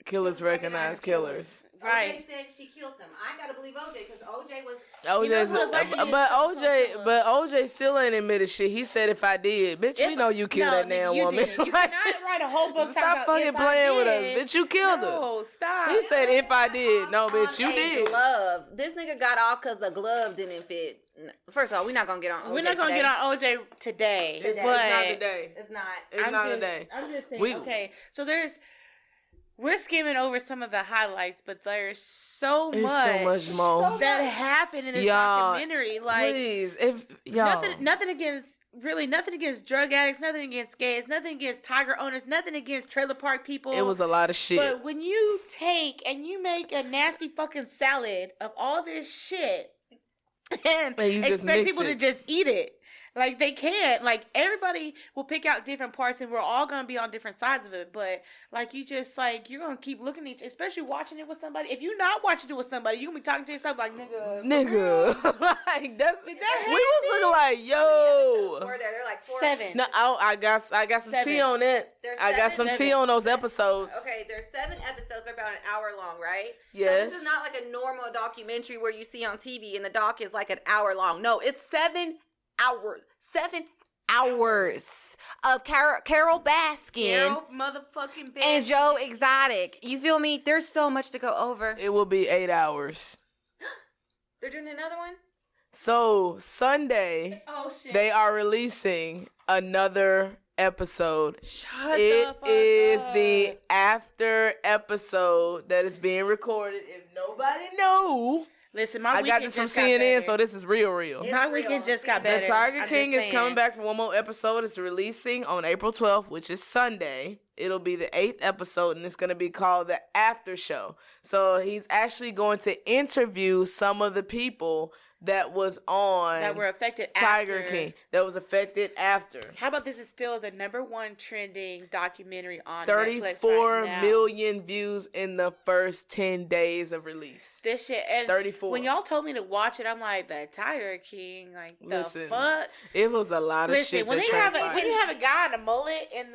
Killers recognize killers. Right. OJ said she killed them. I gotta believe OJ because OJ was. OJ's, You know who was like- but OJ still ain't admitted shit. He said, "If I did, bitch, we know you killed that damn you woman." Didn't. You cannot write a whole book. Stop fucking playing with us, bitch. You killed her. No, stop. He said, "If I did, no, bitch, you a did." glove. This nigga got off because the glove didn't fit. First of all, we're not gonna get on OJ. We're not gonna today. get on OJ today. It's but not today. It's not. It's not today. I'm just saying. We- Okay, so we're skimming over some of the highlights, but there's so It's much, so much more. that happened in this Y'all, documentary. Like, Please, if y'all, nothing against drug addicts, nothing against gays, nothing against tiger owners, nothing against trailer park people. it was a lot of shit. But when you take and you make a nasty fucking salad of all this shit and And you just expect mix people to it. just eat it. Like, they can't. Like, everybody will pick out different parts and we're all going to be on different sides of it. But, like, you just, like, you're going to keep looking at especially watching it with somebody. If you're not watching it with somebody, you're going to be talking to yourself like, nigga. Like, that's, Did that we was looking like, yo. Four there. They're like 4. 7. No, I got some 7. tea on it. There's I got some 7. tea on those episodes. Okay, there's 7 episodes. They're about an hour long, right? Yes. So this is not like a normal documentary where you see on TV and the doc is like an hour long. No, it's 7 hours. 7 hours of Carol Baskin Carol motherfucking Baskin. and Joe Exotic. You feel me? There's so much to go over. It will be 8 hours. They're doing another one? So Sunday, Oh, shit. they are releasing another episode. Shut It the fuck is up. the after episode that is being recorded. If nobody know, Listen, my I got weekend this from just got CNN, better. so this is real. Yeah. My It's weekend real. just got The better. The Tiger I'm King just is coming saying. back for one more episode. It's releasing on April 12th, which is Sunday. It'll be the 8th episode, and it's going to be called The After Show. So he's actually going to interview some of the people that was on that were affected Tiger after. King, that was affected after. How about this is still the #1 trending documentary on Netflix 34 right now. million views in the first 10 days of release. This shit, and 34. when y'all told me to watch it, I'm like, the Tiger King, like, the Listen, fuck? It was a lot of Listen, shit when that they have transpired. when you have a guy in a mullet in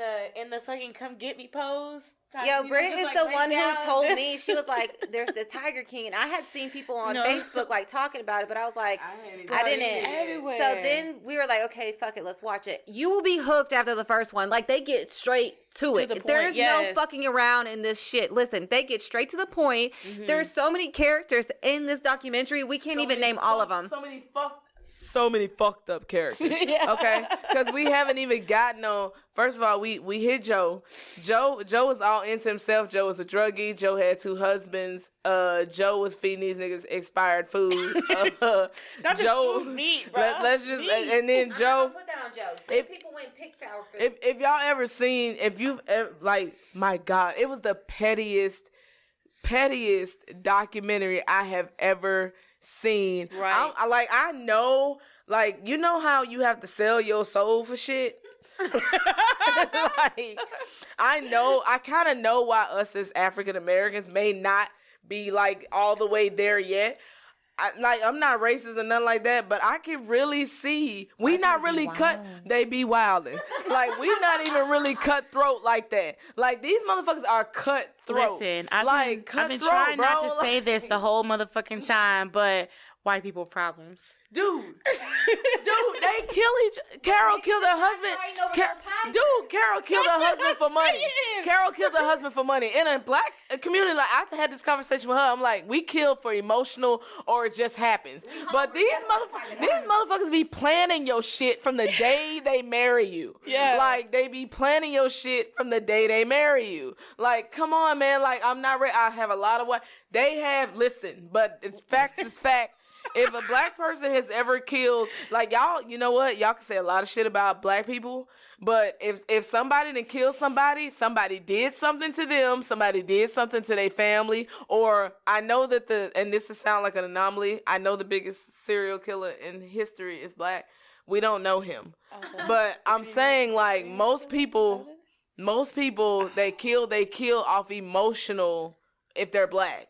the fucking come get me pose. Yo, you know, Britt just, is like, the lay one who down, told this- me. She was like, "There's the Tiger King," and I had seen people on No. Facebook like talking about it, but I was like, I It's didn't. everywhere. So then we were like, "Okay, fuck it, let's watch it." You will be hooked after the first one. Like they get straight to it. the point, There's no yes. fucking around in this shit. Listen, they get straight to the point. Mhm. There's so many characters in this documentary. We can't even name all of them. So many fucked so many fucked up characters. Yeah. Okay, because we haven't even gotten on. First of all, we hit Joe. Joe was all into himself. Joe was a druggie. Joe had 2 husbands. Joe was feeding these niggas expired food. Not just Joe, food, meat, bro. let's just Meat. and then Joe. Put that on Joe. If- People went pick sour food. If y'all ever seen, if you've like, my God, it was the pettiest documentary I have ever seen. Right. I know, like, you know how you have to sell your soul for shit? Like, I kind of know why us as African Americans may not be, like, all the way there yet. I'm not racist or nothing like that, but I can really see we not really they be wildin'. Like, we not even really cutthroat like that. Like, these motherfuckers are cutthroat. Listen, I've been trying not to say this the whole motherfucking time, but white people problems. Dude, they kill Carol killed her husband. Carol killed her husband for money. Carol killed her husband for money. In a black community, like, I had this conversation with her. I'm like, we kill for emotional or it just happens. But these motherfuckers be planning your shit from the day they marry you. Yeah. Like, they be planning your shit from the day they marry you. Like, come on, man. Like, I'm not ready. I have a lot of what they have. Listen, but facts is fact. If a black person has ever killed, like, y'all, you know what? Y'all can say a lot of shit about black people, but if somebody done killed somebody did something to them, somebody did something to their family, or I know that and this will sound like an anomaly, I know the biggest serial killer in history is black. We don't know him. Okay. But I'm saying, like, most people, they kill off emotional if they're black.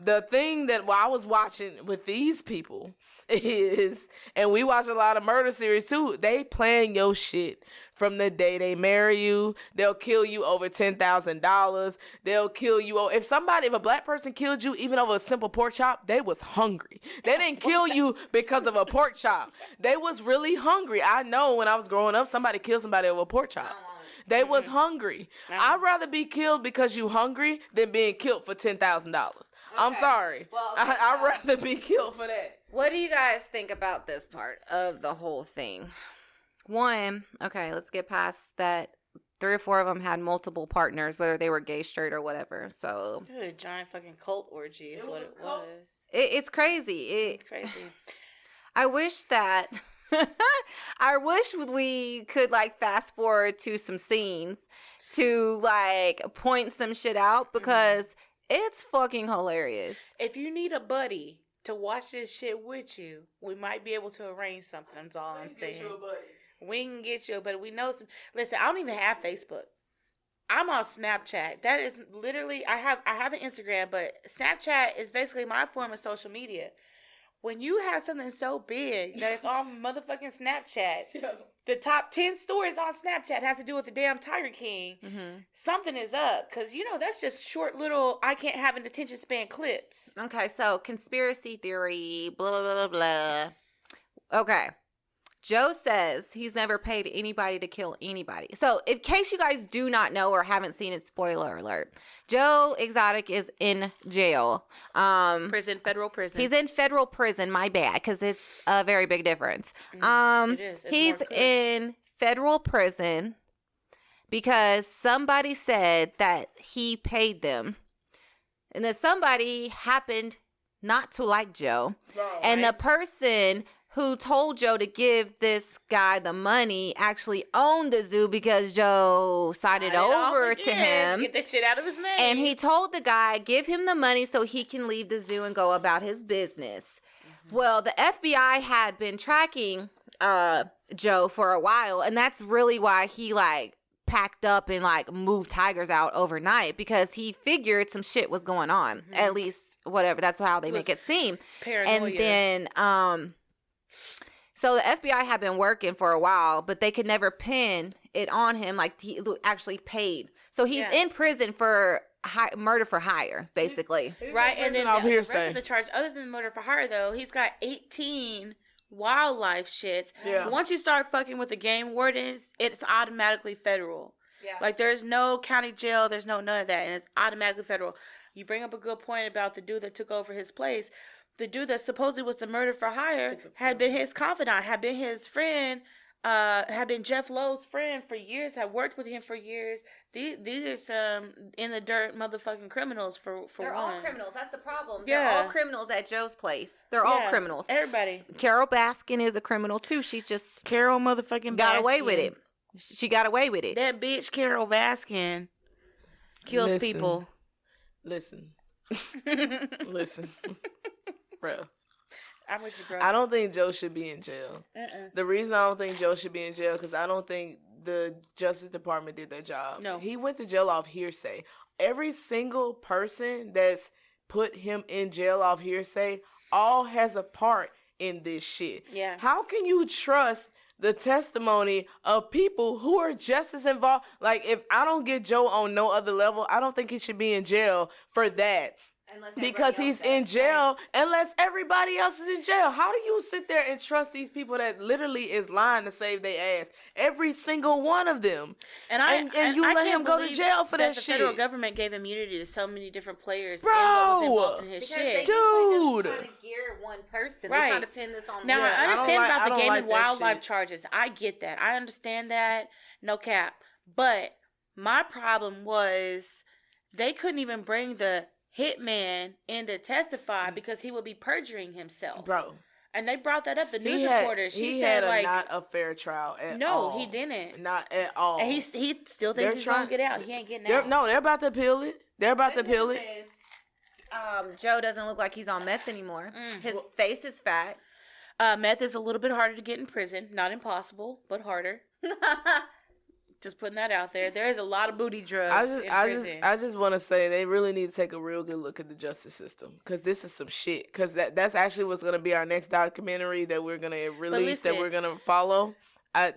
The thing that I was watching with these people is, and we watch a lot of murder series too, they plan your shit from the day they marry you. They'll kill you over $10,000. They'll kill you. If a black person killed you even over a simple pork chop, they was hungry. They didn't kill you because of a pork chop. They was really hungry. I know when I was growing up, somebody killed somebody over a pork chop. They was hungry. I'd rather be killed because you hungry than being killed for $10,000. I'm sorry. Well, I'd rather be killed for that. What do you guys think about this part of the whole thing? One, okay, let's get past that. 3 or 4 of them had multiple partners, whether they were gay, straight, or whatever. So Dude, a giant fucking cult orgy is what it was. it's crazy. It's crazy. I wish that I wish we could, like, fast forward to some scenes to, like, point some shit out, because it's fucking hilarious. If you need a buddy to watch this shit with you, we might be able to arrange something. That's all I'm saying. We can get you a buddy. We know some. Listen, I don't even have Facebook. I'm on Snapchat. That is literally, I have an Instagram, but Snapchat is basically my form of social media. When you have something so big that it's on motherfucking Snapchat, the top 10 stories on Snapchat have to do with the damn Tiger King, something is up. Because, that's just short little, I can't have an attention span clips. Okay, so conspiracy theory, blah, blah, blah, blah. Okay. Joe says he's never paid anybody to kill anybody. So, in case you guys do not know or haven't seen it, spoiler alert, Joe Exotic is in jail. Federal prison. He's in federal prison, my bad, because it's a very big difference. It is. He's in federal prison because somebody said that he paid them. And that somebody happened not to like Joe. And the person who told Joe to give this guy the money actually owned the zoo because Joe sided over to him. Get this shit out of his name. And he told the guy, give him the money so he can leave the zoo and go about his business. Well, the FBI had been tracking Joe for a while, and that's really why he, like, packed up and, like, moved tigers out overnight, because he figured some shit was going on. At least, whatever. That's how they make it seem. Paranoia. And then, so the FBI had been working for a while, but they could never pin it on him, like he actually paid. So he's in prison for murder for hire, basically. Right, and then the rest of the charge, other than murder for hire, though, he's got 18 wildlife shits. Yeah. Once you start fucking with the game wardens, it's automatically federal. Yeah. Like, there's no county jail, there's none of that, and it's automatically federal. You bring up a good point about the dude that took over his place. the dude that supposedly was the murder for hire had been his confidant, had been his friend, had been Jeff Lowe's friend for years, had worked with him for years. These are some in the dirt motherfucking criminals for They're one. all criminals. That's the problem. Yeah. They're all criminals at Joe's place. They're all criminals. Everybody. Carol Baskin is a criminal too. She just Carol motherfucking got Baskin. away with it. She got away with it. That bitch Carol Baskin kills people. Listen. Bro. I'm with you, bro. I don't think Joe should be in jail. The reason I don't think Joe should be in jail because I don't think the Justice Department did their job. No. He went to jail off hearsay. Every single person that's put him in jail off hearsay all has a part in this shit. Yeah. How can you trust the testimony of people who are just as involved? Like, if I don't get Joe on no other level, I don't think he should be in jail for that. Because he's in jail, unless everybody else is in jail. How do you sit there and trust these people that literally is lying to save their ass? Every single one of them. And you let him go to jail for that shit. The federal government gave immunity to so many different players. Bro, and what was involved in his because shit. they Dude. just trying to gear one person. Right. They're trying to pin this on Now, one. I understand about the game like and that wildlife shit. charges. I get that. I understand that. No cap. But my problem was they couldn't even bring the hitman in to testify because he would be perjuring himself. Bro. And they brought that up. The news reporter, she said, had like, not a fair trial at no, all. he didn't. Not at all. And he still thinks he's going to get out. He ain't getting out. No, they're about to appeal it. They're about to appeal it. Joe doesn't look like he's on meth anymore. His face is fat. Meth is a little bit harder to get in prison. Not impossible, but harder. Just putting that out there. There's a lot of booty drugs in prison. I just want to say they really need to take a real good look at the justice system because this is some shit. Because that's actually what's going to be our next documentary that we're going to release, that we're going to follow.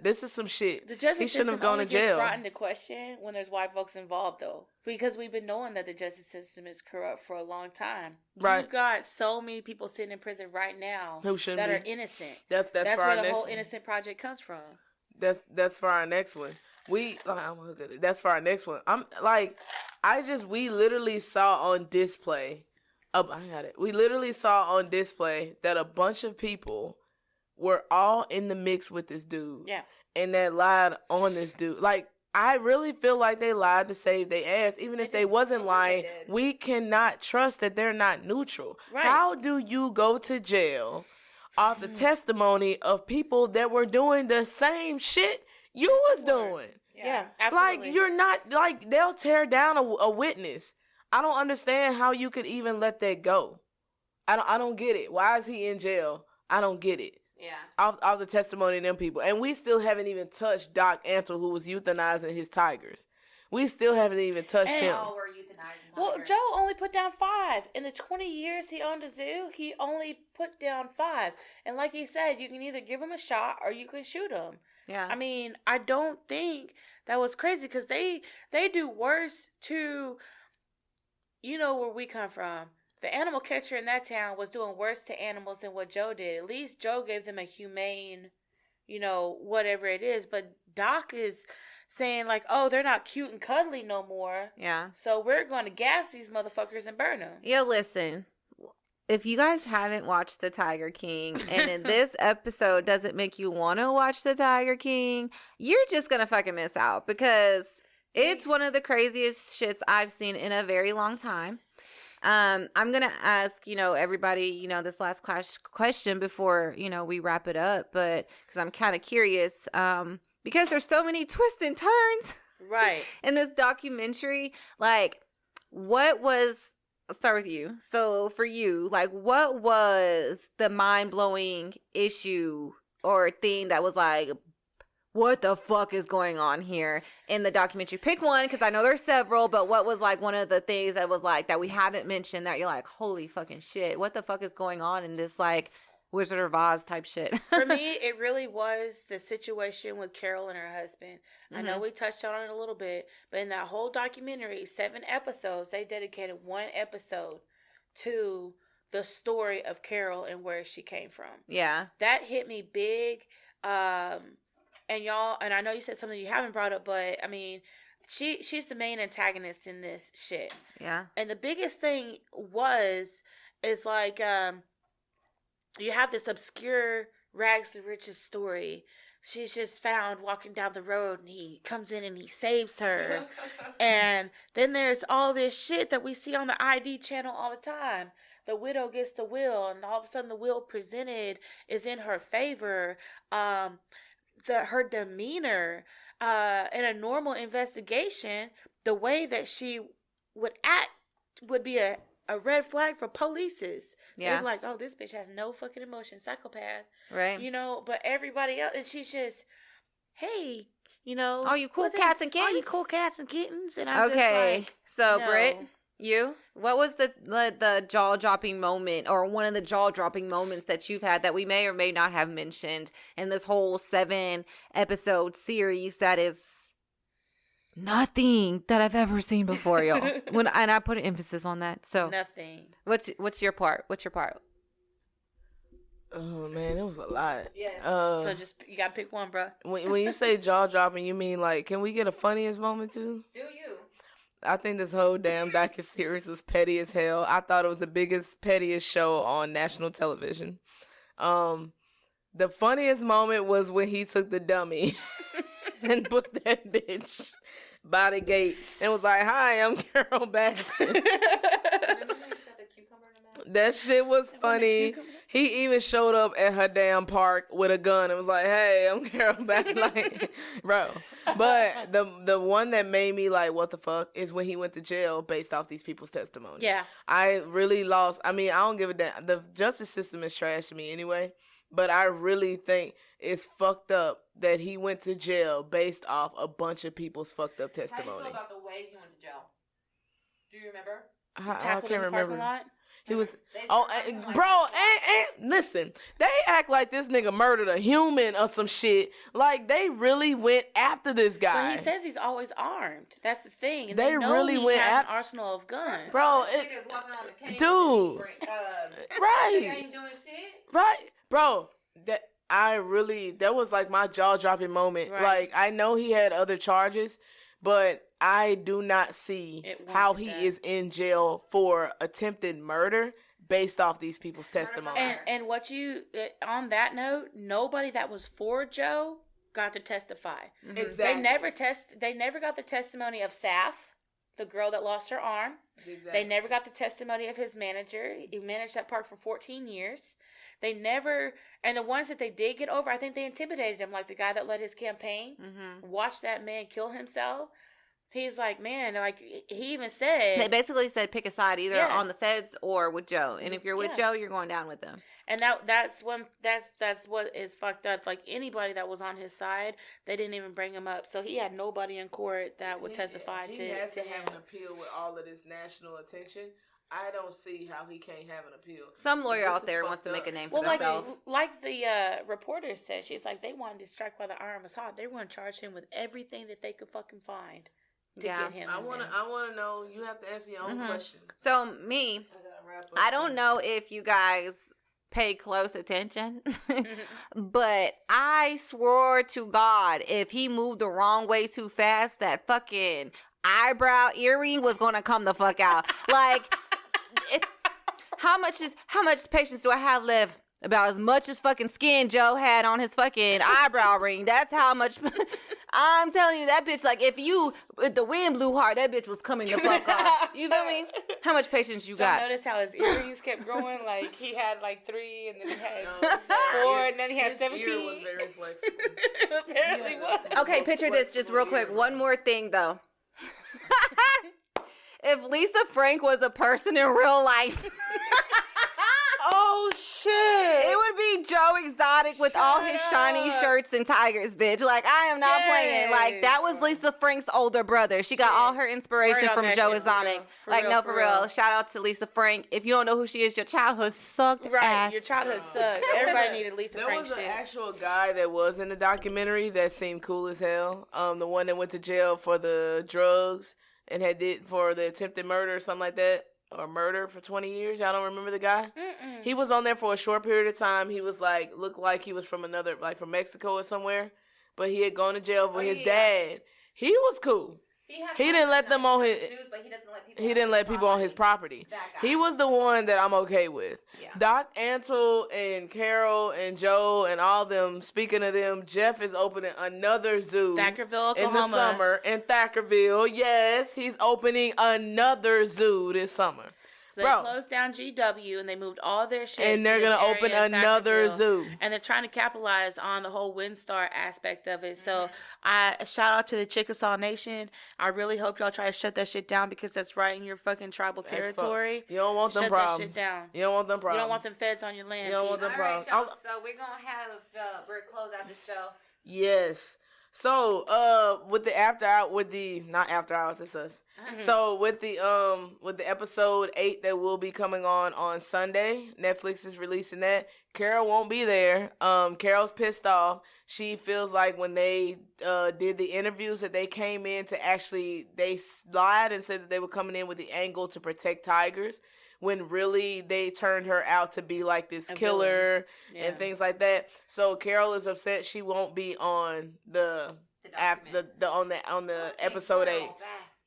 This is some shit. The justice he shouldn't system have gone only to jail. gets brought into question when there's white folks involved, though, because we've been knowing that the justice system is corrupt for a long time. Right. You've got so many people sitting in prison right now who shouldn't that be. are innocent. That's for where our the whole one. Innocent Project comes from. That's for our next one. That's for our next one. We literally saw on display. I got it. We literally saw on display that a bunch of people were all in the mix with this dude. Yeah. And that lied on this dude. Like, I really feel like they lied to save their ass. Even if they wasn't lying, we cannot trust that they're not neutral. Right. How do you go to jail off the testimony of people that were doing the same shit you was doing? Yeah, absolutely. Like, you're not, like, they'll tear down a witness. I don't understand how you could even let that go. I don't get it. Why is he in jail? I don't get it. Yeah. All the testimony of them people. And we still haven't even touched Doc Antle, who was euthanizing his tigers. We still haven't even touched him. All were euthanizing Well, tigers. Joe only put down 5. In the 20 years he owned a zoo, he only put down 5. And like he said, you can either give him a shot or you can shoot him. Yeah. I mean, I don't think that was crazy because they do worse to, you know, where we come from. The animal catcher in that town was doing worse to animals than what Joe did. At least Joe gave them a humane, you know, whatever it is. But Doc is saying like, oh, they're not cute and cuddly no more. Yeah. So we're going to gas these motherfuckers and burn them. Yo, listen. If you guys haven't watched The Tiger King and in this episode doesn't make you want to watch The Tiger King, you're just going to fucking miss out because it's one of the craziest shits I've seen in a very long time. I'm going to ask, you know, everybody, you know, this last question before, you know, we wrap it up, but because I'm kind of curious, because there's so many twists and turns Right. in this documentary, like I'll start with you. So for you, like, what was the mind-blowing issue or thing that was like, what the fuck is going on here in the documentary? Pick one, because I know there's several, but what was like one of the things that was like, that we haven't mentioned that you're like, holy fucking shit, what the fuck is going on in this like Wizard of Oz type shit? For me, it really was the situation with Carol and her husband. Mm-hmm. I know we touched on it a little bit, but in that whole documentary, 7 episodes, they dedicated 1 episode to the story of Carol and where she came from. Yeah. That hit me big. And y'all, and I know you said something you haven't brought up, but I mean, she's the main antagonist in this shit. Yeah. And the biggest thing is like, you have this obscure rags to riches story. She's just found walking down the road, and he comes in and he saves her. And then there's all this shit that we see on the ID channel all the time. The widow gets the will, and all of a sudden the will presented is in her favor. Her demeanor in a normal investigation, the way that she would act would be a red flag for polices. Yeah. They'd be like, oh, this bitch has no fucking emotion, psychopath. Right. You know, but everybody else, and she's just, hey, you know. Oh, you cool cats and kittens? All you cool cats and kittens. And I'm Okay. just like, So, no. Britt, you? What was the jaw-dropping moment, or one of the jaw-dropping moments that you've had that we may or may not have mentioned in this whole 7-episode series that is nothing that I've ever seen before, y'all? And I put an emphasis on that. So, Nothing. what's your part? What's your part? Oh man, it was a lot. Yeah. So just, you gotta pick one, bro. When you say jaw dropping, you mean like, can we get a funniest moment too? Do you? I think this whole damn docu-series was petty as hell. I thought it was the biggest, pettiest show on national television. The funniest moment was when he took the dummy and put that bitch by the gate and was like, "Hi, I'm Carol Baskin." That shit was funny. He even showed up at her damn park with a gun and was like, "Hey, I'm Carol Baskin." Like, bro. But the one that made me like, what the fuck, is when he went to jail based off these people's testimony. Yeah. I really lost. I mean, I don't give a damn. The justice system is trash to me anyway. But I really think it's fucked up that he went to jail based off a bunch of people's fucked up testimony. How do you feel about the way he went to jail? Do you remember? I can't remember. Lot? He was, bro, and listen, they act like this nigga murdered a human or some shit. Like, they really went after this guy. Well, he says he's always armed. That's the thing. And They know really he went has af- an arsenal of guns. Bro, dude, right, ain't doing shit. right, bro, that was like my jaw-dropping moment. Right. Like, I know he had other charges, but I do not see how he is in jail for attempted murder based off these people's testimony. And what you, on that note, nobody that was for Joe got to testify. Exactly. They never got the testimony of Saf, the girl that lost her arm. Exactly. They never got the testimony of his manager. He managed that park for 14 years. They never, and the ones that they did get over, I think they intimidated him, like the guy that led his campaign. Watched that man kill himself. He's like, man, like, he even said, They basically said pick a side, either Yeah. on the feds or with Joe. And if you're with Yeah. Joe, you're going down with them. and that's what is fucked up. Like, anybody that was on his side, they didn't even bring him up. So he had nobody in court that would testify he to has to him. have an appeal with all of this national attention. I don't see how he can't have an appeal. Some lawyer This out is there fucked wants to up. make a name for Well, themselves. like the reporter said, she's like, they wanted to strike while the iron was hot. They were going to charge him with everything that they could fucking find to get him. I in wanna know. You have to answer your own question. So me, I don't know if you guys pay close attention, but I swore to God, if he moved the wrong way too fast, that fucking eyebrow earring was gonna come the fuck out. Like, how much patience do I have left? About as much as fucking skin Joe had on his fucking eyebrow ring. That's how much. I'm telling you, that bitch, like, if the wind blew hard, that bitch was coming the fuck off. You feel me? How much patience you got? Notice how his earrings kept growing. Like, he had like 3, and then he had 4, and then he had 17. His ear was very flexible. Apparently was. Okay, picture this just real quick. One more thing, though. If Lisa Frank was a person in real life, Oh shit! it would be Joe Exotic with all his shiny shirts and tigers, bitch. Like, I am not playing. Like, that was Lisa Frank's older brother. She got all her inspiration Word on from that Joe shit, Exotic. for Like, real, no, for for real. real. Shout out to Lisa Frank. If you don't know who she is, your childhood sucked Right, ass. your childhood sucked. Everybody needed Lisa There Frank was an shit. actual guy that was in the documentary that seemed cool as hell. The one that went to jail for the drugs and had did for the attempted murder or something like that. Or murder for 20 years. Y'all don't remember the guy? Mm-mm. He was on there for a short period of time. He was like, looked like he was from from Mexico or somewhere. But he had gone to jail with his dad. He was cool. He didn't let them on his. zoos, but he doesn't let people. He didn't let people on his property. That guy. He was the one that I'm okay with. Yeah. Doc Antle and Carol and Joe and all them. Speaking of them, Jeff is opening another zoo Thackerville, in Oklahoma. the summer in Thackerville. Yes, he's opening another zoo this summer. So they closed down GW and they moved all their shit. And they're going to open another zoo. And they're trying to capitalize on the whole WinStar aspect of it. So I shout out to the Chickasaw Nation. I really hope y'all try to shut that shit down because that's right in your fucking tribal territory. You don't want them shut problems. That shit down. You don't want them problems. You don't want them feds on your land. You don't want them All problems. right, y'all. So we're going to have Bert close out the show. Yes. So, with the after hour, not after hours, it's us. So with the episode 8 that will be coming on Sunday, Netflix is releasing that. Carol won't be there. Carol's pissed off. She feels like when they did the interviews that they came in to they lied and said that they were coming in with the angle to protect tigers, when really they turned her out to be like this killer and things like that. So Carol is upset she won't be on the episode 8.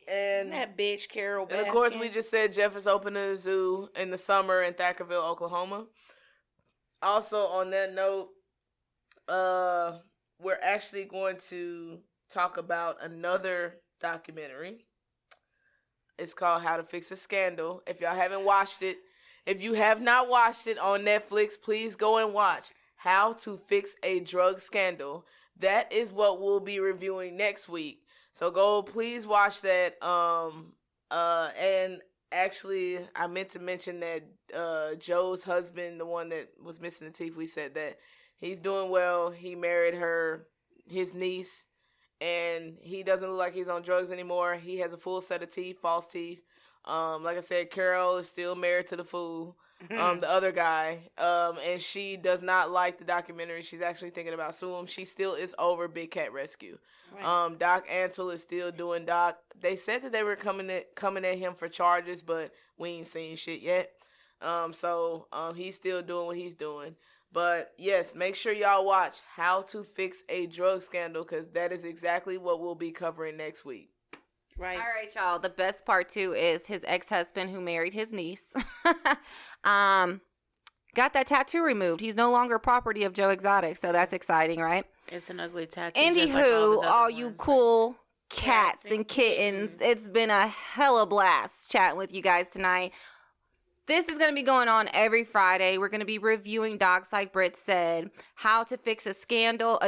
And that bitch Carol Baskin. And of course we just said Jeff is opening a zoo in the summer in Thackerville, Oklahoma. Also on that note, we're actually going to talk about another documentary. It's called How to Fix a Scandal. If y'all haven't watched it, if you have not watched it on Netflix, please go and watch How to Fix a Drug Scandal. That is what we'll be reviewing next week. So go, please watch that. And actually, I meant to mention that Joe's husband, the one that was missing the teeth, we said that he's doing well. He married his niece. And he doesn't look like he's on drugs anymore. He has a full set of teeth, false teeth. Like I said, Carol is still married to the fool, the other guy. And she does not like the documentary. She's actually thinking about suing him. She still is over Big Cat Rescue. Right. Doc Antle is still doing Doc. They said that they were coming at him for charges, but we ain't seen shit yet. So he's still doing what he's doing. But, yes, make sure y'all watch How to Fix a Drug Scandal, because that is exactly what we'll be covering next week. Right. All right, y'all. The best part, too, is his ex-husband who married his niece got that tattoo removed. He's no longer property of Joe Exotic, so that's exciting, right? It's an ugly tattoo. Anywho, all you cool cats and kittens, it's been a hella blast chatting with you guys tonight. This is going to be going on every Friday. We're going to be reviewing docs, like Britt said. How to Fix a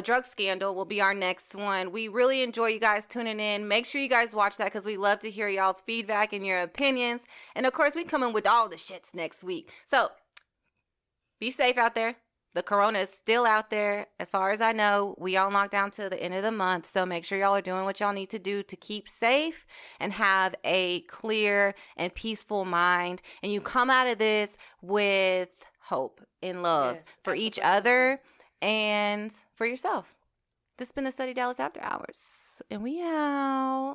Drug Scandal will be our next one. We really enjoy you guys tuning in. Make sure you guys watch that because we love to hear y'all's feedback and your opinions. And, of course, we come in with all the shits next week. So, be safe out there. The corona is still out there. As far as I know, we all locked down till the end of the month. So make sure y'all are doing what y'all need to do to keep safe and have a clear and peaceful mind. And you come out of this with hope and love for each other and for yourself. This has been the Study Dallas After Hours. And we out.